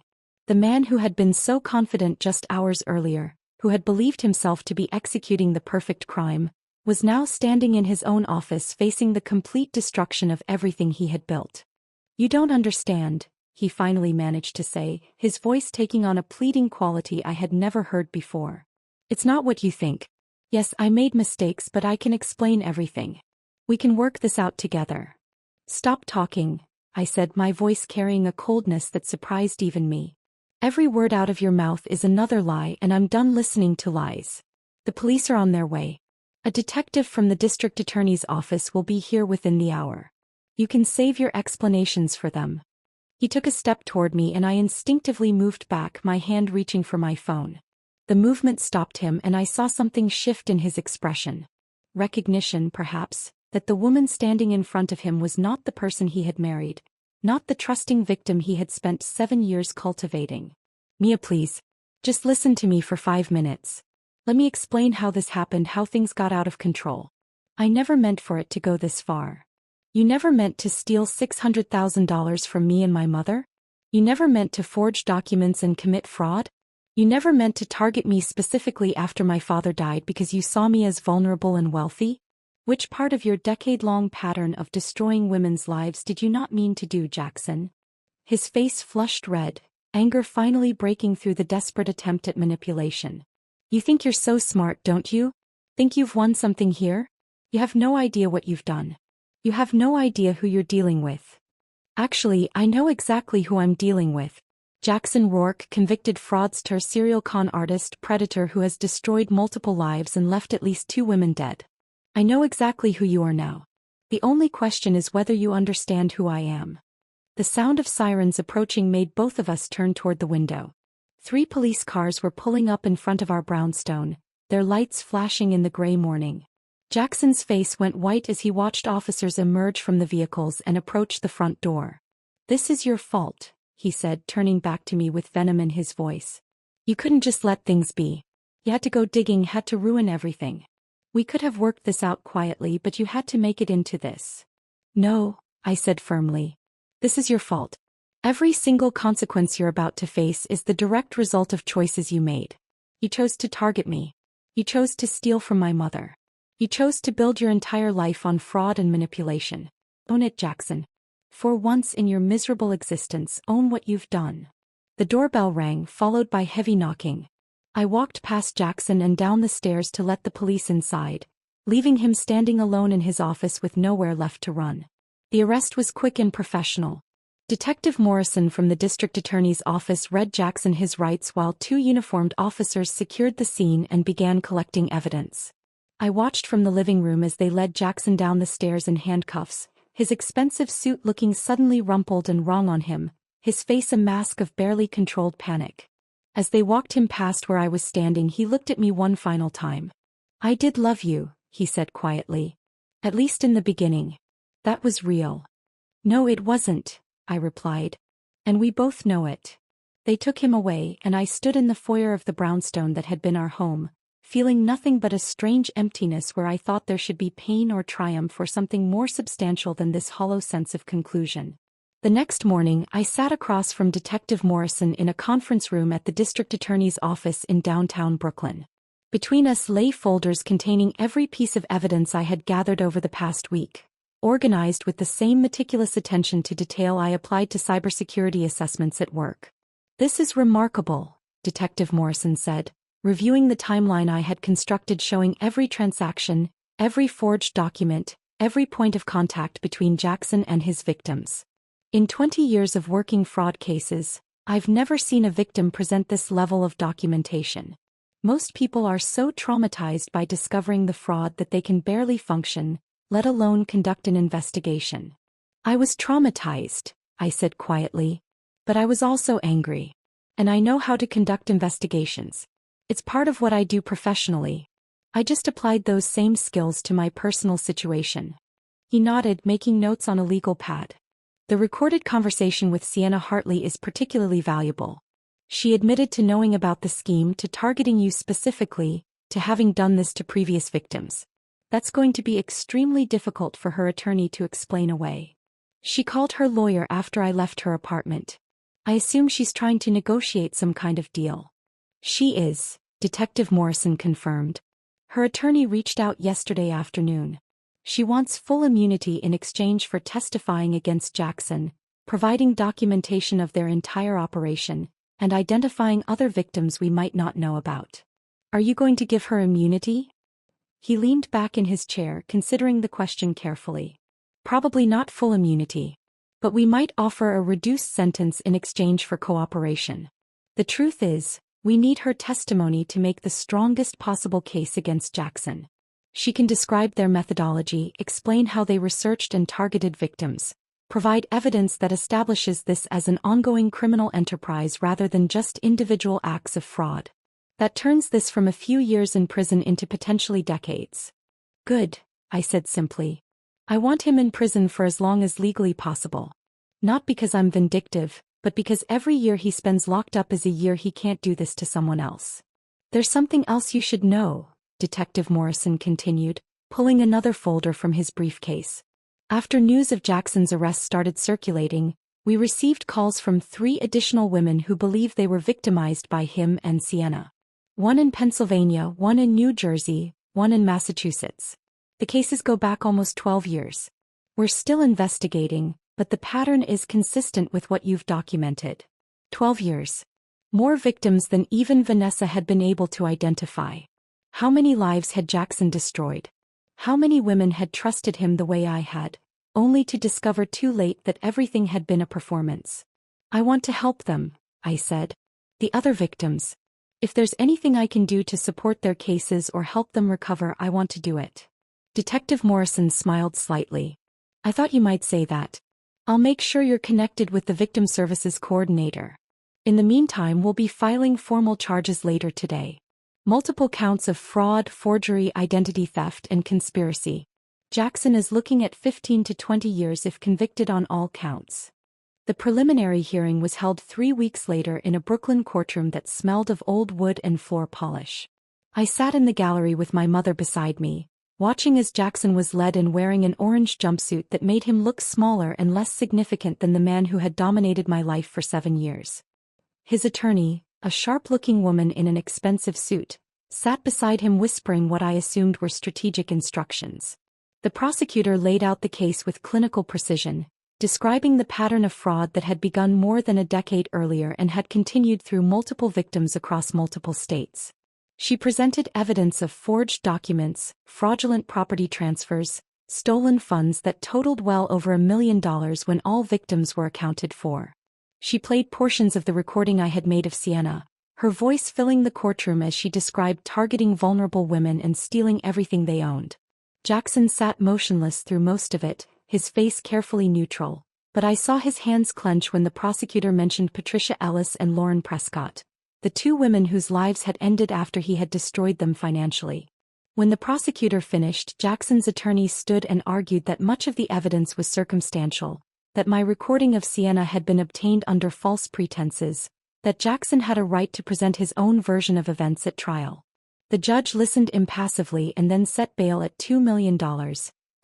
The man who had been so confident just hours earlier, who had believed himself to be executing the perfect crime, was now standing in his own office facing the complete destruction of everything he had built. You don't understand, he finally managed to say, his voice taking on a pleading quality I had never heard before. It's not what you think. Yes, I made mistakes, but I can explain everything. We can work this out together. Stop talking, I said, my voice carrying a coldness that surprised even me. Every word out of your mouth is another lie, and I'm done listening to lies. The police are on their way. A detective from the district attorney's office will be here within the hour. You can save your explanations for them. He took a step toward me and I instinctively moved back, my hand reaching for my phone. The movement stopped him and I saw something shift in his expression. Recognition, perhaps, that the woman standing in front of him was not the person he had married, not the trusting victim he had spent 7 years cultivating. Mia, please. Just listen to me for 5 minutes. Let me explain how this happened, how things got out of control. I never meant for it to go this far. You never meant to steal $600,000 from me and my mother? You never meant to forge documents and commit fraud? You never meant to target me specifically after my father died because you saw me as vulnerable and wealthy? Which part of your decade-long pattern of destroying women's lives did you not mean to do, Jackson? His face flushed red, anger finally breaking through the desperate attempt at manipulation. You think you're so smart, don't you? Think you've won something here? You have no idea what you've done. You have no idea who you're dealing with. Actually, I know exactly who I'm dealing with. Jackson Rourke, convicted fraudster, serial con artist, predator who has destroyed multiple lives and left at least 2 women dead. I know exactly who you are now. The only question is whether you understand who I am. The sound of sirens approaching made both of us turn toward the window. 3 police cars were pulling up in front of our brownstone, their lights flashing in the gray morning. Jackson's face went white as he watched officers emerge from the vehicles and approach the front door. This is your fault, he said, turning back to me with venom in his voice. You couldn't just let things be. You had to go digging, had to ruin everything. We could have worked this out quietly, but you had to make it into this. No, I said firmly. This is your fault. Every single consequence you're about to face is the direct result of choices you made. You chose to target me. You chose to steal from my mother. You chose to build your entire life on fraud and manipulation. Own it, Jackson. For once in your miserable existence, own what you've done. The doorbell rang, followed by heavy knocking. I walked past Jackson and down the stairs to let the police inside, leaving him standing alone in his office with nowhere left to run. The arrest was quick and professional. Detective Morrison from the district attorney's office read Jackson his rights while 2 uniformed officers secured the scene and began collecting evidence. I watched from the living room as they led Jackson down the stairs in handcuffs, his expensive suit looking suddenly rumpled and wrong on him, his face a mask of barely controlled panic. As they walked him past where I was standing, he looked at me one final time. I did love you, he said quietly. At least in the beginning. That was real. No, it wasn't, I replied. And we both know it. They took him away, and I stood in the foyer of the brownstone that had been our home, feeling nothing but a strange emptiness where I thought there should be pain or triumph or something more substantial than this hollow sense of conclusion. The next morning, I sat across from Detective Morrison in a conference room at the district attorney's office in downtown Brooklyn. Between us lay folders containing every piece of evidence I had gathered over the past week, organized with the same meticulous attention to detail I applied to cybersecurity assessments at work. "This is remarkable," Detective Morrison said, reviewing the timeline I had constructed showing every transaction, every forged document, every point of contact between Jackson and his victims. "In 20 years of working fraud cases, I've never seen a victim present this level of documentation. Most people are so traumatized by discovering the fraud that they can barely function, let alone conduct an investigation." "I was traumatized," I said quietly. "But I was also angry. And I know how to conduct investigations. It's part of what I do professionally. I just applied those same skills to my personal situation." He nodded, making notes on a legal pad. "The recorded conversation with Sienna Hartley is particularly valuable. She admitted to knowing about the scheme, to targeting you specifically, to having done this to previous victims. That's going to be extremely difficult for her attorney to explain away. She called her lawyer after I left her apartment. I assume she's trying to negotiate some kind of deal." "She is," Detective Morrison confirmed. "Her attorney reached out yesterday afternoon. She wants full immunity in exchange for testifying against Jackson, providing documentation of their entire operation, and identifying other victims we might not know about." "Are you going to give her immunity?" He leaned back in his chair, considering the question carefully. "Probably not full immunity. But we might offer a reduced sentence in exchange for cooperation. The truth is, we need her testimony to make the strongest possible case against Jackson. She can describe their methodology, explain how they researched and targeted victims, provide evidence that establishes this as an ongoing criminal enterprise rather than just individual acts of fraud. That turns this from a few years in prison into potentially decades." "Good," I said simply. "I want him in prison for as long as legally possible. Not because I'm vindictive, but because every year he spends locked up is a year he can't do this to someone else." "There's something else you should know," Detective Morrison continued, pulling another folder from his briefcase. "After news of Jackson's arrest started circulating, we received calls from 3 additional women who believe they were victimized by him and Sienna. One in Pennsylvania, one in New Jersey, one in Massachusetts. The cases go back almost 12 years. We're still investigating, but the pattern is consistent with what you've documented. 12 years. More victims than even Vanessa had been able to identify. How many lives had Jackson destroyed? How many women had trusted him the way I had, only to discover too late that everything had been a performance? I want to help them," I said. "The other victims. If there's anything I can do to support their cases or help them recover, I want to do it." Detective Morrison smiled slightly. "I thought you might say that. I'll make sure you're connected with the Victim Services Coordinator. In the meantime, we'll be filing formal charges later today. Multiple counts of fraud, forgery, identity theft, and conspiracy. Jackson is looking at 15 to 20 years if convicted on all counts." The preliminary hearing was held 3 weeks later in a Brooklyn courtroom that smelled of old wood and floor polish. I sat in the gallery with my mother beside me, watching as Jackson was led in wearing an orange jumpsuit that made him look smaller and less significant than the man who had dominated my life for 7 years. His attorney, a sharp-looking woman in an expensive suit, sat beside him whispering what I assumed were strategic instructions. The prosecutor laid out the case with clinical precision, describing the pattern of fraud that had begun more than a decade earlier and had continued through multiple victims across multiple states. She presented evidence of forged documents, fraudulent property transfers, stolen funds that totaled well over $1 million when all victims were accounted for. She played portions of the recording I had made of Sienna, her voice filling the courtroom as she described targeting vulnerable women and stealing everything they owned. Jackson sat motionless through most of it, his face carefully neutral, but I saw his hands clench when the prosecutor mentioned Patricia Ellis and Lauren Prescott, the 2 women whose lives had ended after he had destroyed them financially. When the prosecutor finished, Jackson's attorney stood and argued that much of the evidence was circumstantial, that my recording of Sienna had been obtained under false pretenses, that Jackson had a right to present his own version of events at trial. The judge listened impassively and then set bail at $2 million,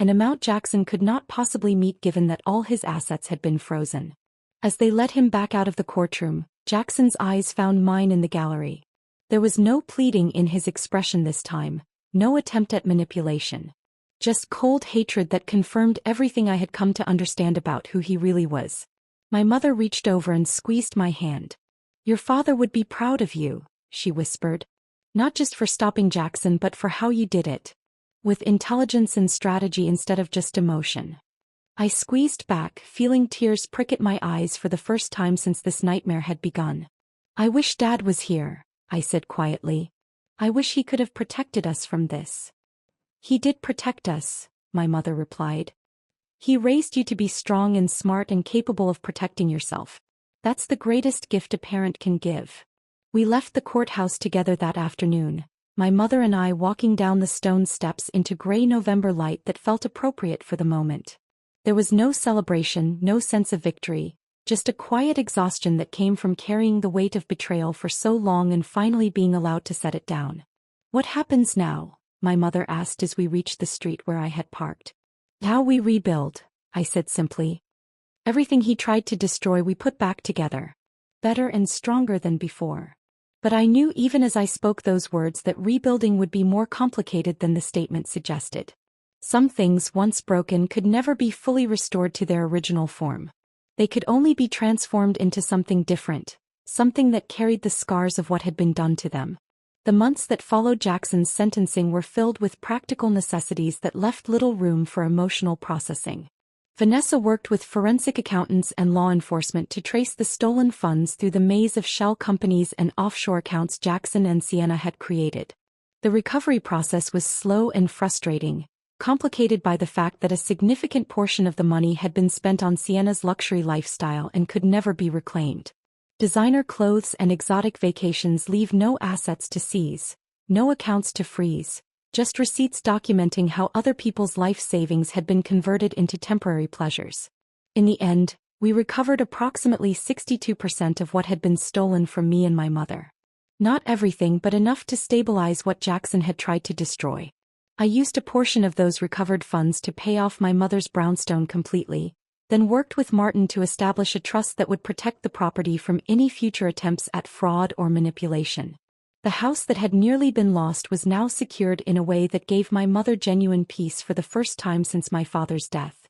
an amount Jackson could not possibly meet given that all his assets had been frozen. As they let him back out of the courtroom, Jackson's eyes found mine in the gallery. There was no pleading in his expression this time, no attempt at manipulation. Just cold hatred that confirmed everything I had come to understand about who he really was. My mother reached over and squeezed my hand. "Your father would be proud of you," she whispered. "Not just for stopping Jackson but for how you did it. With intelligence and strategy instead of just emotion." I squeezed back, feeling tears prick at my eyes for the first time since this nightmare had begun. "I wish Dad was here," I said quietly. "I wish he could have protected us from this." "He did protect us," my mother replied. "He raised you to be strong and smart and capable of protecting yourself. That's the greatest gift a parent can give." We left the courthouse together that afternoon, my mother and I walking down the stone steps into gray November light that felt appropriate for the moment. There was no celebration, no sense of victory, just a quiet exhaustion that came from carrying the weight of betrayal for so long and finally being allowed to set it down. "What happens now?" my mother asked as we reached the street where I had parked. "How we rebuild," I said simply. "Everything he tried to destroy we put back together. Better and stronger than before." But I knew even as I spoke those words that rebuilding would be more complicated than the statement suggested. Some things once broken could never be fully restored to their original form. They could only be transformed into something different, something that carried the scars of what had been done to them. The months that followed Jackson's sentencing were filled with practical necessities that left little room for emotional processing. Vanessa worked with forensic accountants and law enforcement to trace the stolen funds through the maze of shell companies and offshore accounts Jackson and Sienna had created. The recovery process was slow and frustrating, complicated by the fact that a significant portion of the money had been spent on Sienna's luxury lifestyle and could never be reclaimed. Designer clothes and exotic vacations leave no assets to seize, no accounts to freeze, just receipts documenting how other people's life savings had been converted into temporary pleasures. In the end, we recovered approximately 62% of what had been stolen from me and my mother. Not everything but enough to stabilize what Jackson had tried to destroy. I used a portion of those recovered funds to pay off my mother's brownstone completely, then worked with Martin to establish a trust that would protect the property from any future attempts at fraud or manipulation. The house that had nearly been lost was now secured in a way that gave my mother genuine peace for the first time since my father's death.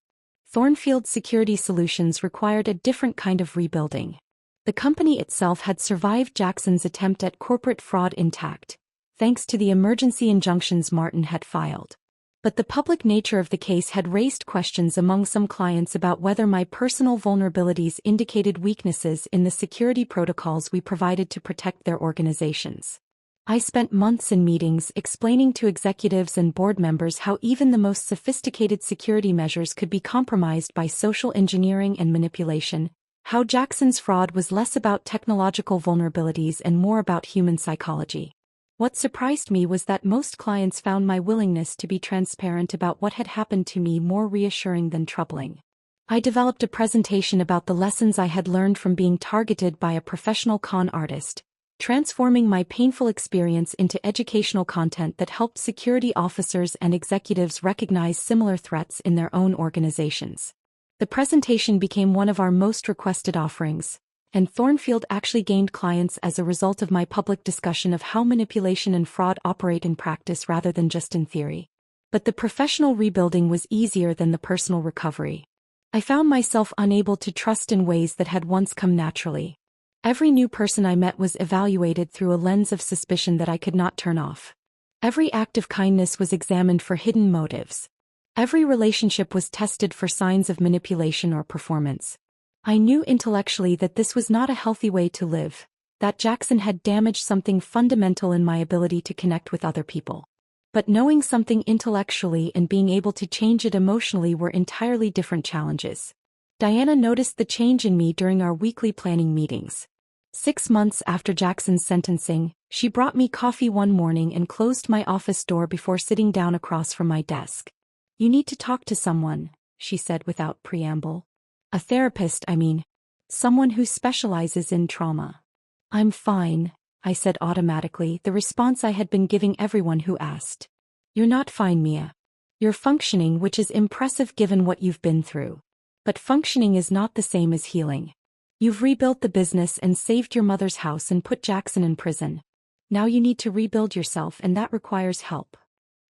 Thornfield Security Solutions required a different kind of rebuilding. The company itself had survived Jackson's attempt at corporate fraud intact, thanks to the emergency injunctions Martin had filed. But the public nature of the case had raised questions among some clients about whether my personal vulnerabilities indicated weaknesses in the security protocols we provided to protect their organizations. I spent months in meetings explaining to executives and board members how even the most sophisticated security measures could be compromised by social engineering and manipulation, how Jackson's fraud was less about technological vulnerabilities and more about human psychology. What surprised me was that most clients found my willingness to be transparent about what had happened to me more reassuring than troubling. I developed a presentation about the lessons I had learned from being targeted by a professional con artist, transforming my painful experience into educational content that helped security officers and executives recognize similar threats in their own organizations. The presentation became one of our most requested offerings, and Thornfield actually gained clients as a result of my public discussion of how manipulation and fraud operate in practice rather than just in theory. But the professional rebuilding was easier than the personal recovery. I found myself unable to trust in ways that had once come naturally. Every new person I met was evaluated through a lens of suspicion that I could not turn off. Every act of kindness was examined for hidden motives. Every relationship was tested for signs of manipulation or performance. I knew intellectually that this was not a healthy way to live, that Jackson had damaged something fundamental in my ability to connect with other people. But knowing something intellectually and being able to change it emotionally were entirely different challenges. Diana noticed the change in me during our weekly planning meetings. 6 months after Jackson's sentencing, she brought me coffee one morning and closed my office door before sitting down across from my desk. "You need to talk to someone," she said without preamble. "A therapist, I mean. Someone who specializes in trauma." I'm fine, I said automatically, the response I had been giving everyone who asked. You're not fine, Mia. You're functioning, which is impressive given what you've been through. But functioning is not the same as healing. You've rebuilt the business and saved your mother's house and put Jackson in prison. Now you need to rebuild yourself, and that requires help.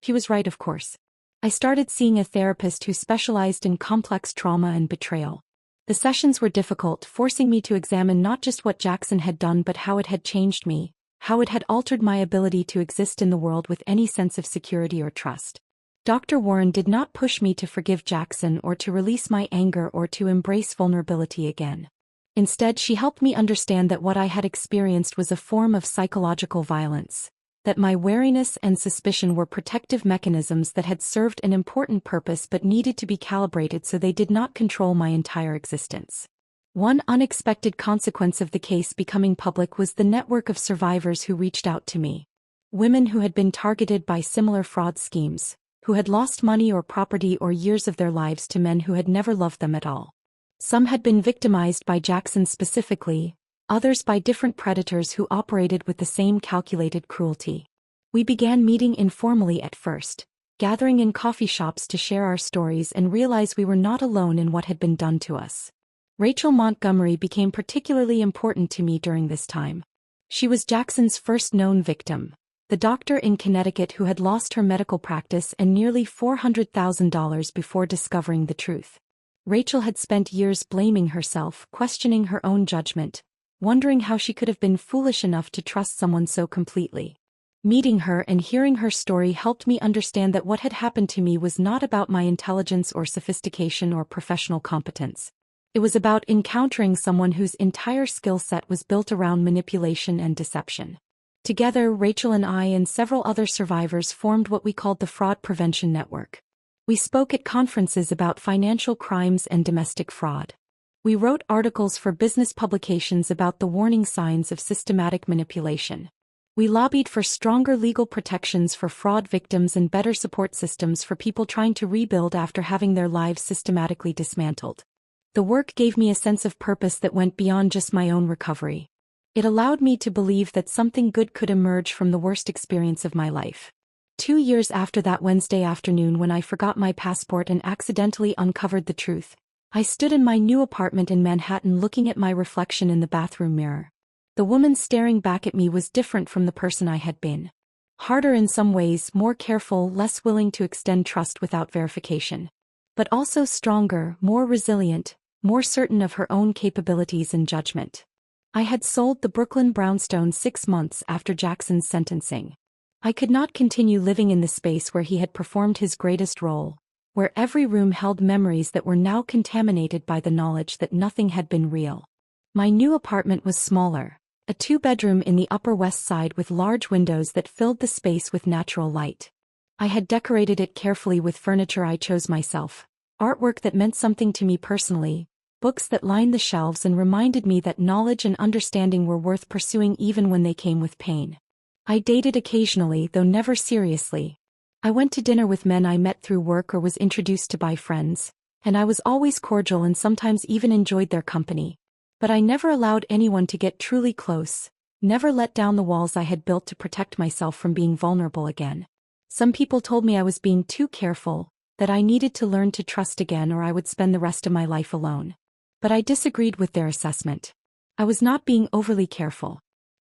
He was right, of course. I started seeing a therapist who specialized in complex trauma and betrayal. The sessions were difficult, forcing me to examine not just what Jackson had done but how it had changed me, how it had altered my ability to exist in the world with any sense of security or trust. Dr. Warren did not push me to forgive Jackson or to release my anger or to embrace vulnerability again. Instead, she helped me understand that what I had experienced was a form of psychological violence, that my wariness and suspicion were protective mechanisms that had served an important purpose but needed to be calibrated so they did not control my entire existence. One unexpected consequence of the case becoming public was the network of survivors who reached out to me. Women who had been targeted by similar fraud schemes, who had lost money or property or years of their lives to men who had never loved them at all. Some had been victimized by Jackson specifically, others by different predators who operated with the same calculated cruelty. We began meeting informally at first, gathering in coffee shops to share our stories and realize we were not alone in what had been done to us. Rachel Montgomery became particularly important to me during this time. She was Jackson's first known victim, the doctor in Connecticut who had lost her medical practice and nearly $400,000 before discovering the truth. Rachel had spent years blaming herself, questioning her own judgment, wondering how she could have been foolish enough to trust someone so completely. Meeting her and hearing her story helped me understand that what had happened to me was not about my intelligence or sophistication or professional competence. It was about encountering someone whose entire skill set was built around manipulation and deception. Together, Rachel and I and several other survivors formed what we called the Fraud Prevention Network. We spoke at conferences about financial crimes and domestic fraud. We wrote articles for business publications about the warning signs of systematic manipulation. We lobbied for stronger legal protections for fraud victims and better support systems for people trying to rebuild after having their lives systematically dismantled. The work gave me a sense of purpose that went beyond just my own recovery. It allowed me to believe that something good could emerge from the worst experience of my life. 2 years after that Wednesday afternoon when I forgot my passport and accidentally uncovered the truth, I stood in my new apartment in Manhattan looking at my reflection in the bathroom mirror. The woman staring back at me was different from the person I had been. Harder in some ways, more careful, less willing to extend trust without verification. But also stronger, more resilient, more certain of her own capabilities and judgment. I had sold the Brooklyn brownstone 6 months after Jackson's sentencing. I could not continue living in the space where he had performed his greatest role, where every room held memories that were now contaminated by the knowledge that nothing had been real. My new apartment was smaller, a 2-bedroom in the Upper West Side with large windows that filled the space with natural light. I had decorated it carefully with furniture I chose myself, artwork that meant something to me personally, books that lined the shelves and reminded me that knowledge and understanding were worth pursuing even when they came with pain. I dated occasionally, though never seriously. I went to dinner with men I met through work or was introduced to by friends, and I was always cordial and sometimes even enjoyed their company. But I never allowed anyone to get truly close, never let down the walls I had built to protect myself from being vulnerable again. Some people told me I was being too careful, that I needed to learn to trust again or I would spend the rest of my life alone. But I disagreed with their assessment. I was not being overly careful.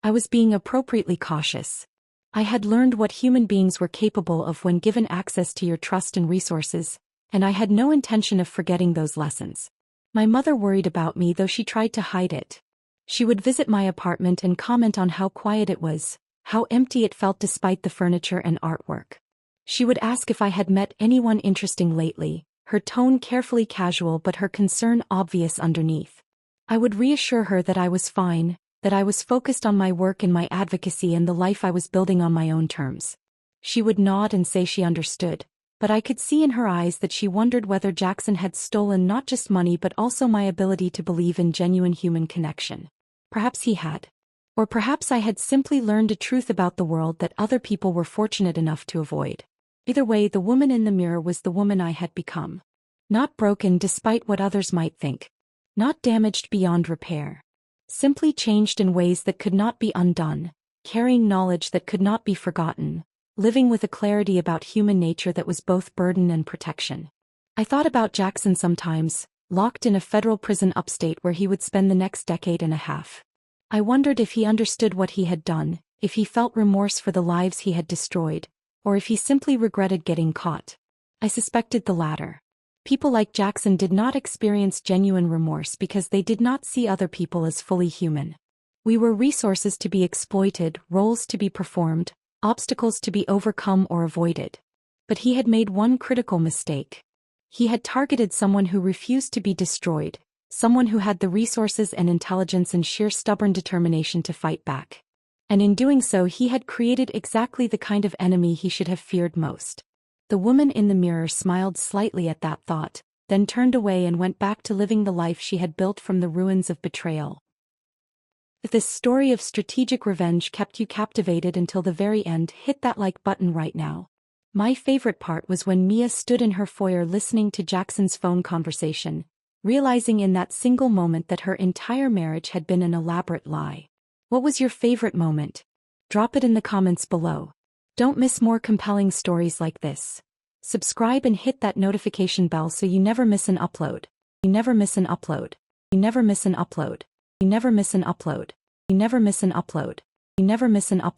I was being appropriately cautious. I had learned what human beings were capable of when given access to your trust and resources, and I had no intention of forgetting those lessons. My mother worried about me, though she tried to hide it. She would visit my apartment and comment on how quiet it was, how empty it felt despite the furniture and artwork. She would ask if I had met anyone interesting lately, her tone carefully casual but her concern obvious underneath. I would reassure her that I was fine, that I was focused on my work and my advocacy and the life I was building on my own terms. She would nod and say she understood, but I could see in her eyes that she wondered whether Jackson had stolen not just money but also my ability to believe in genuine human connection. Perhaps he had. Or perhaps I had simply learned a truth about the world that other people were fortunate enough to avoid. Either way, the woman in the mirror was the woman I had become. Not broken despite what others might think. Not damaged beyond repair. simply changed in ways that could not be undone, carrying knowledge that could not be forgotten, living with a clarity about human nature that was both burden and protection. I thought about Jackson sometimes, locked in a federal prison upstate where he would spend the next decade and a half. I wondered if he understood what he had done, if he felt remorse for the lives he had destroyed, or if he simply regretted getting caught. I suspected the latter. People like Jackson did not experience genuine remorse because they did not see other people as fully human. We were resources to be exploited, roles to be performed, obstacles to be overcome or avoided. But he had made one critical mistake. He had targeted someone who refused to be destroyed, someone who had the resources and intelligence and sheer stubborn determination to fight back. And in doing so he had created exactly the kind of enemy he should have feared most. The woman in the mirror smiled slightly at that thought, then turned away and went back to living the life she had built from the ruins of betrayal. If this story of strategic revenge kept you captivated until the very end, hit that like button right now. My favorite part was when Mia stood in her foyer listening to Jackson's phone conversation, realizing in that single moment that her entire marriage had been an elaborate lie. What was your favorite moment? Drop it in the comments below. Don't miss more compelling stories like this. Subscribe and hit that notification bell so you never miss an upload. You never miss an upload. You never miss an upload. You never miss an upload. You never miss an upload. You never miss an upload.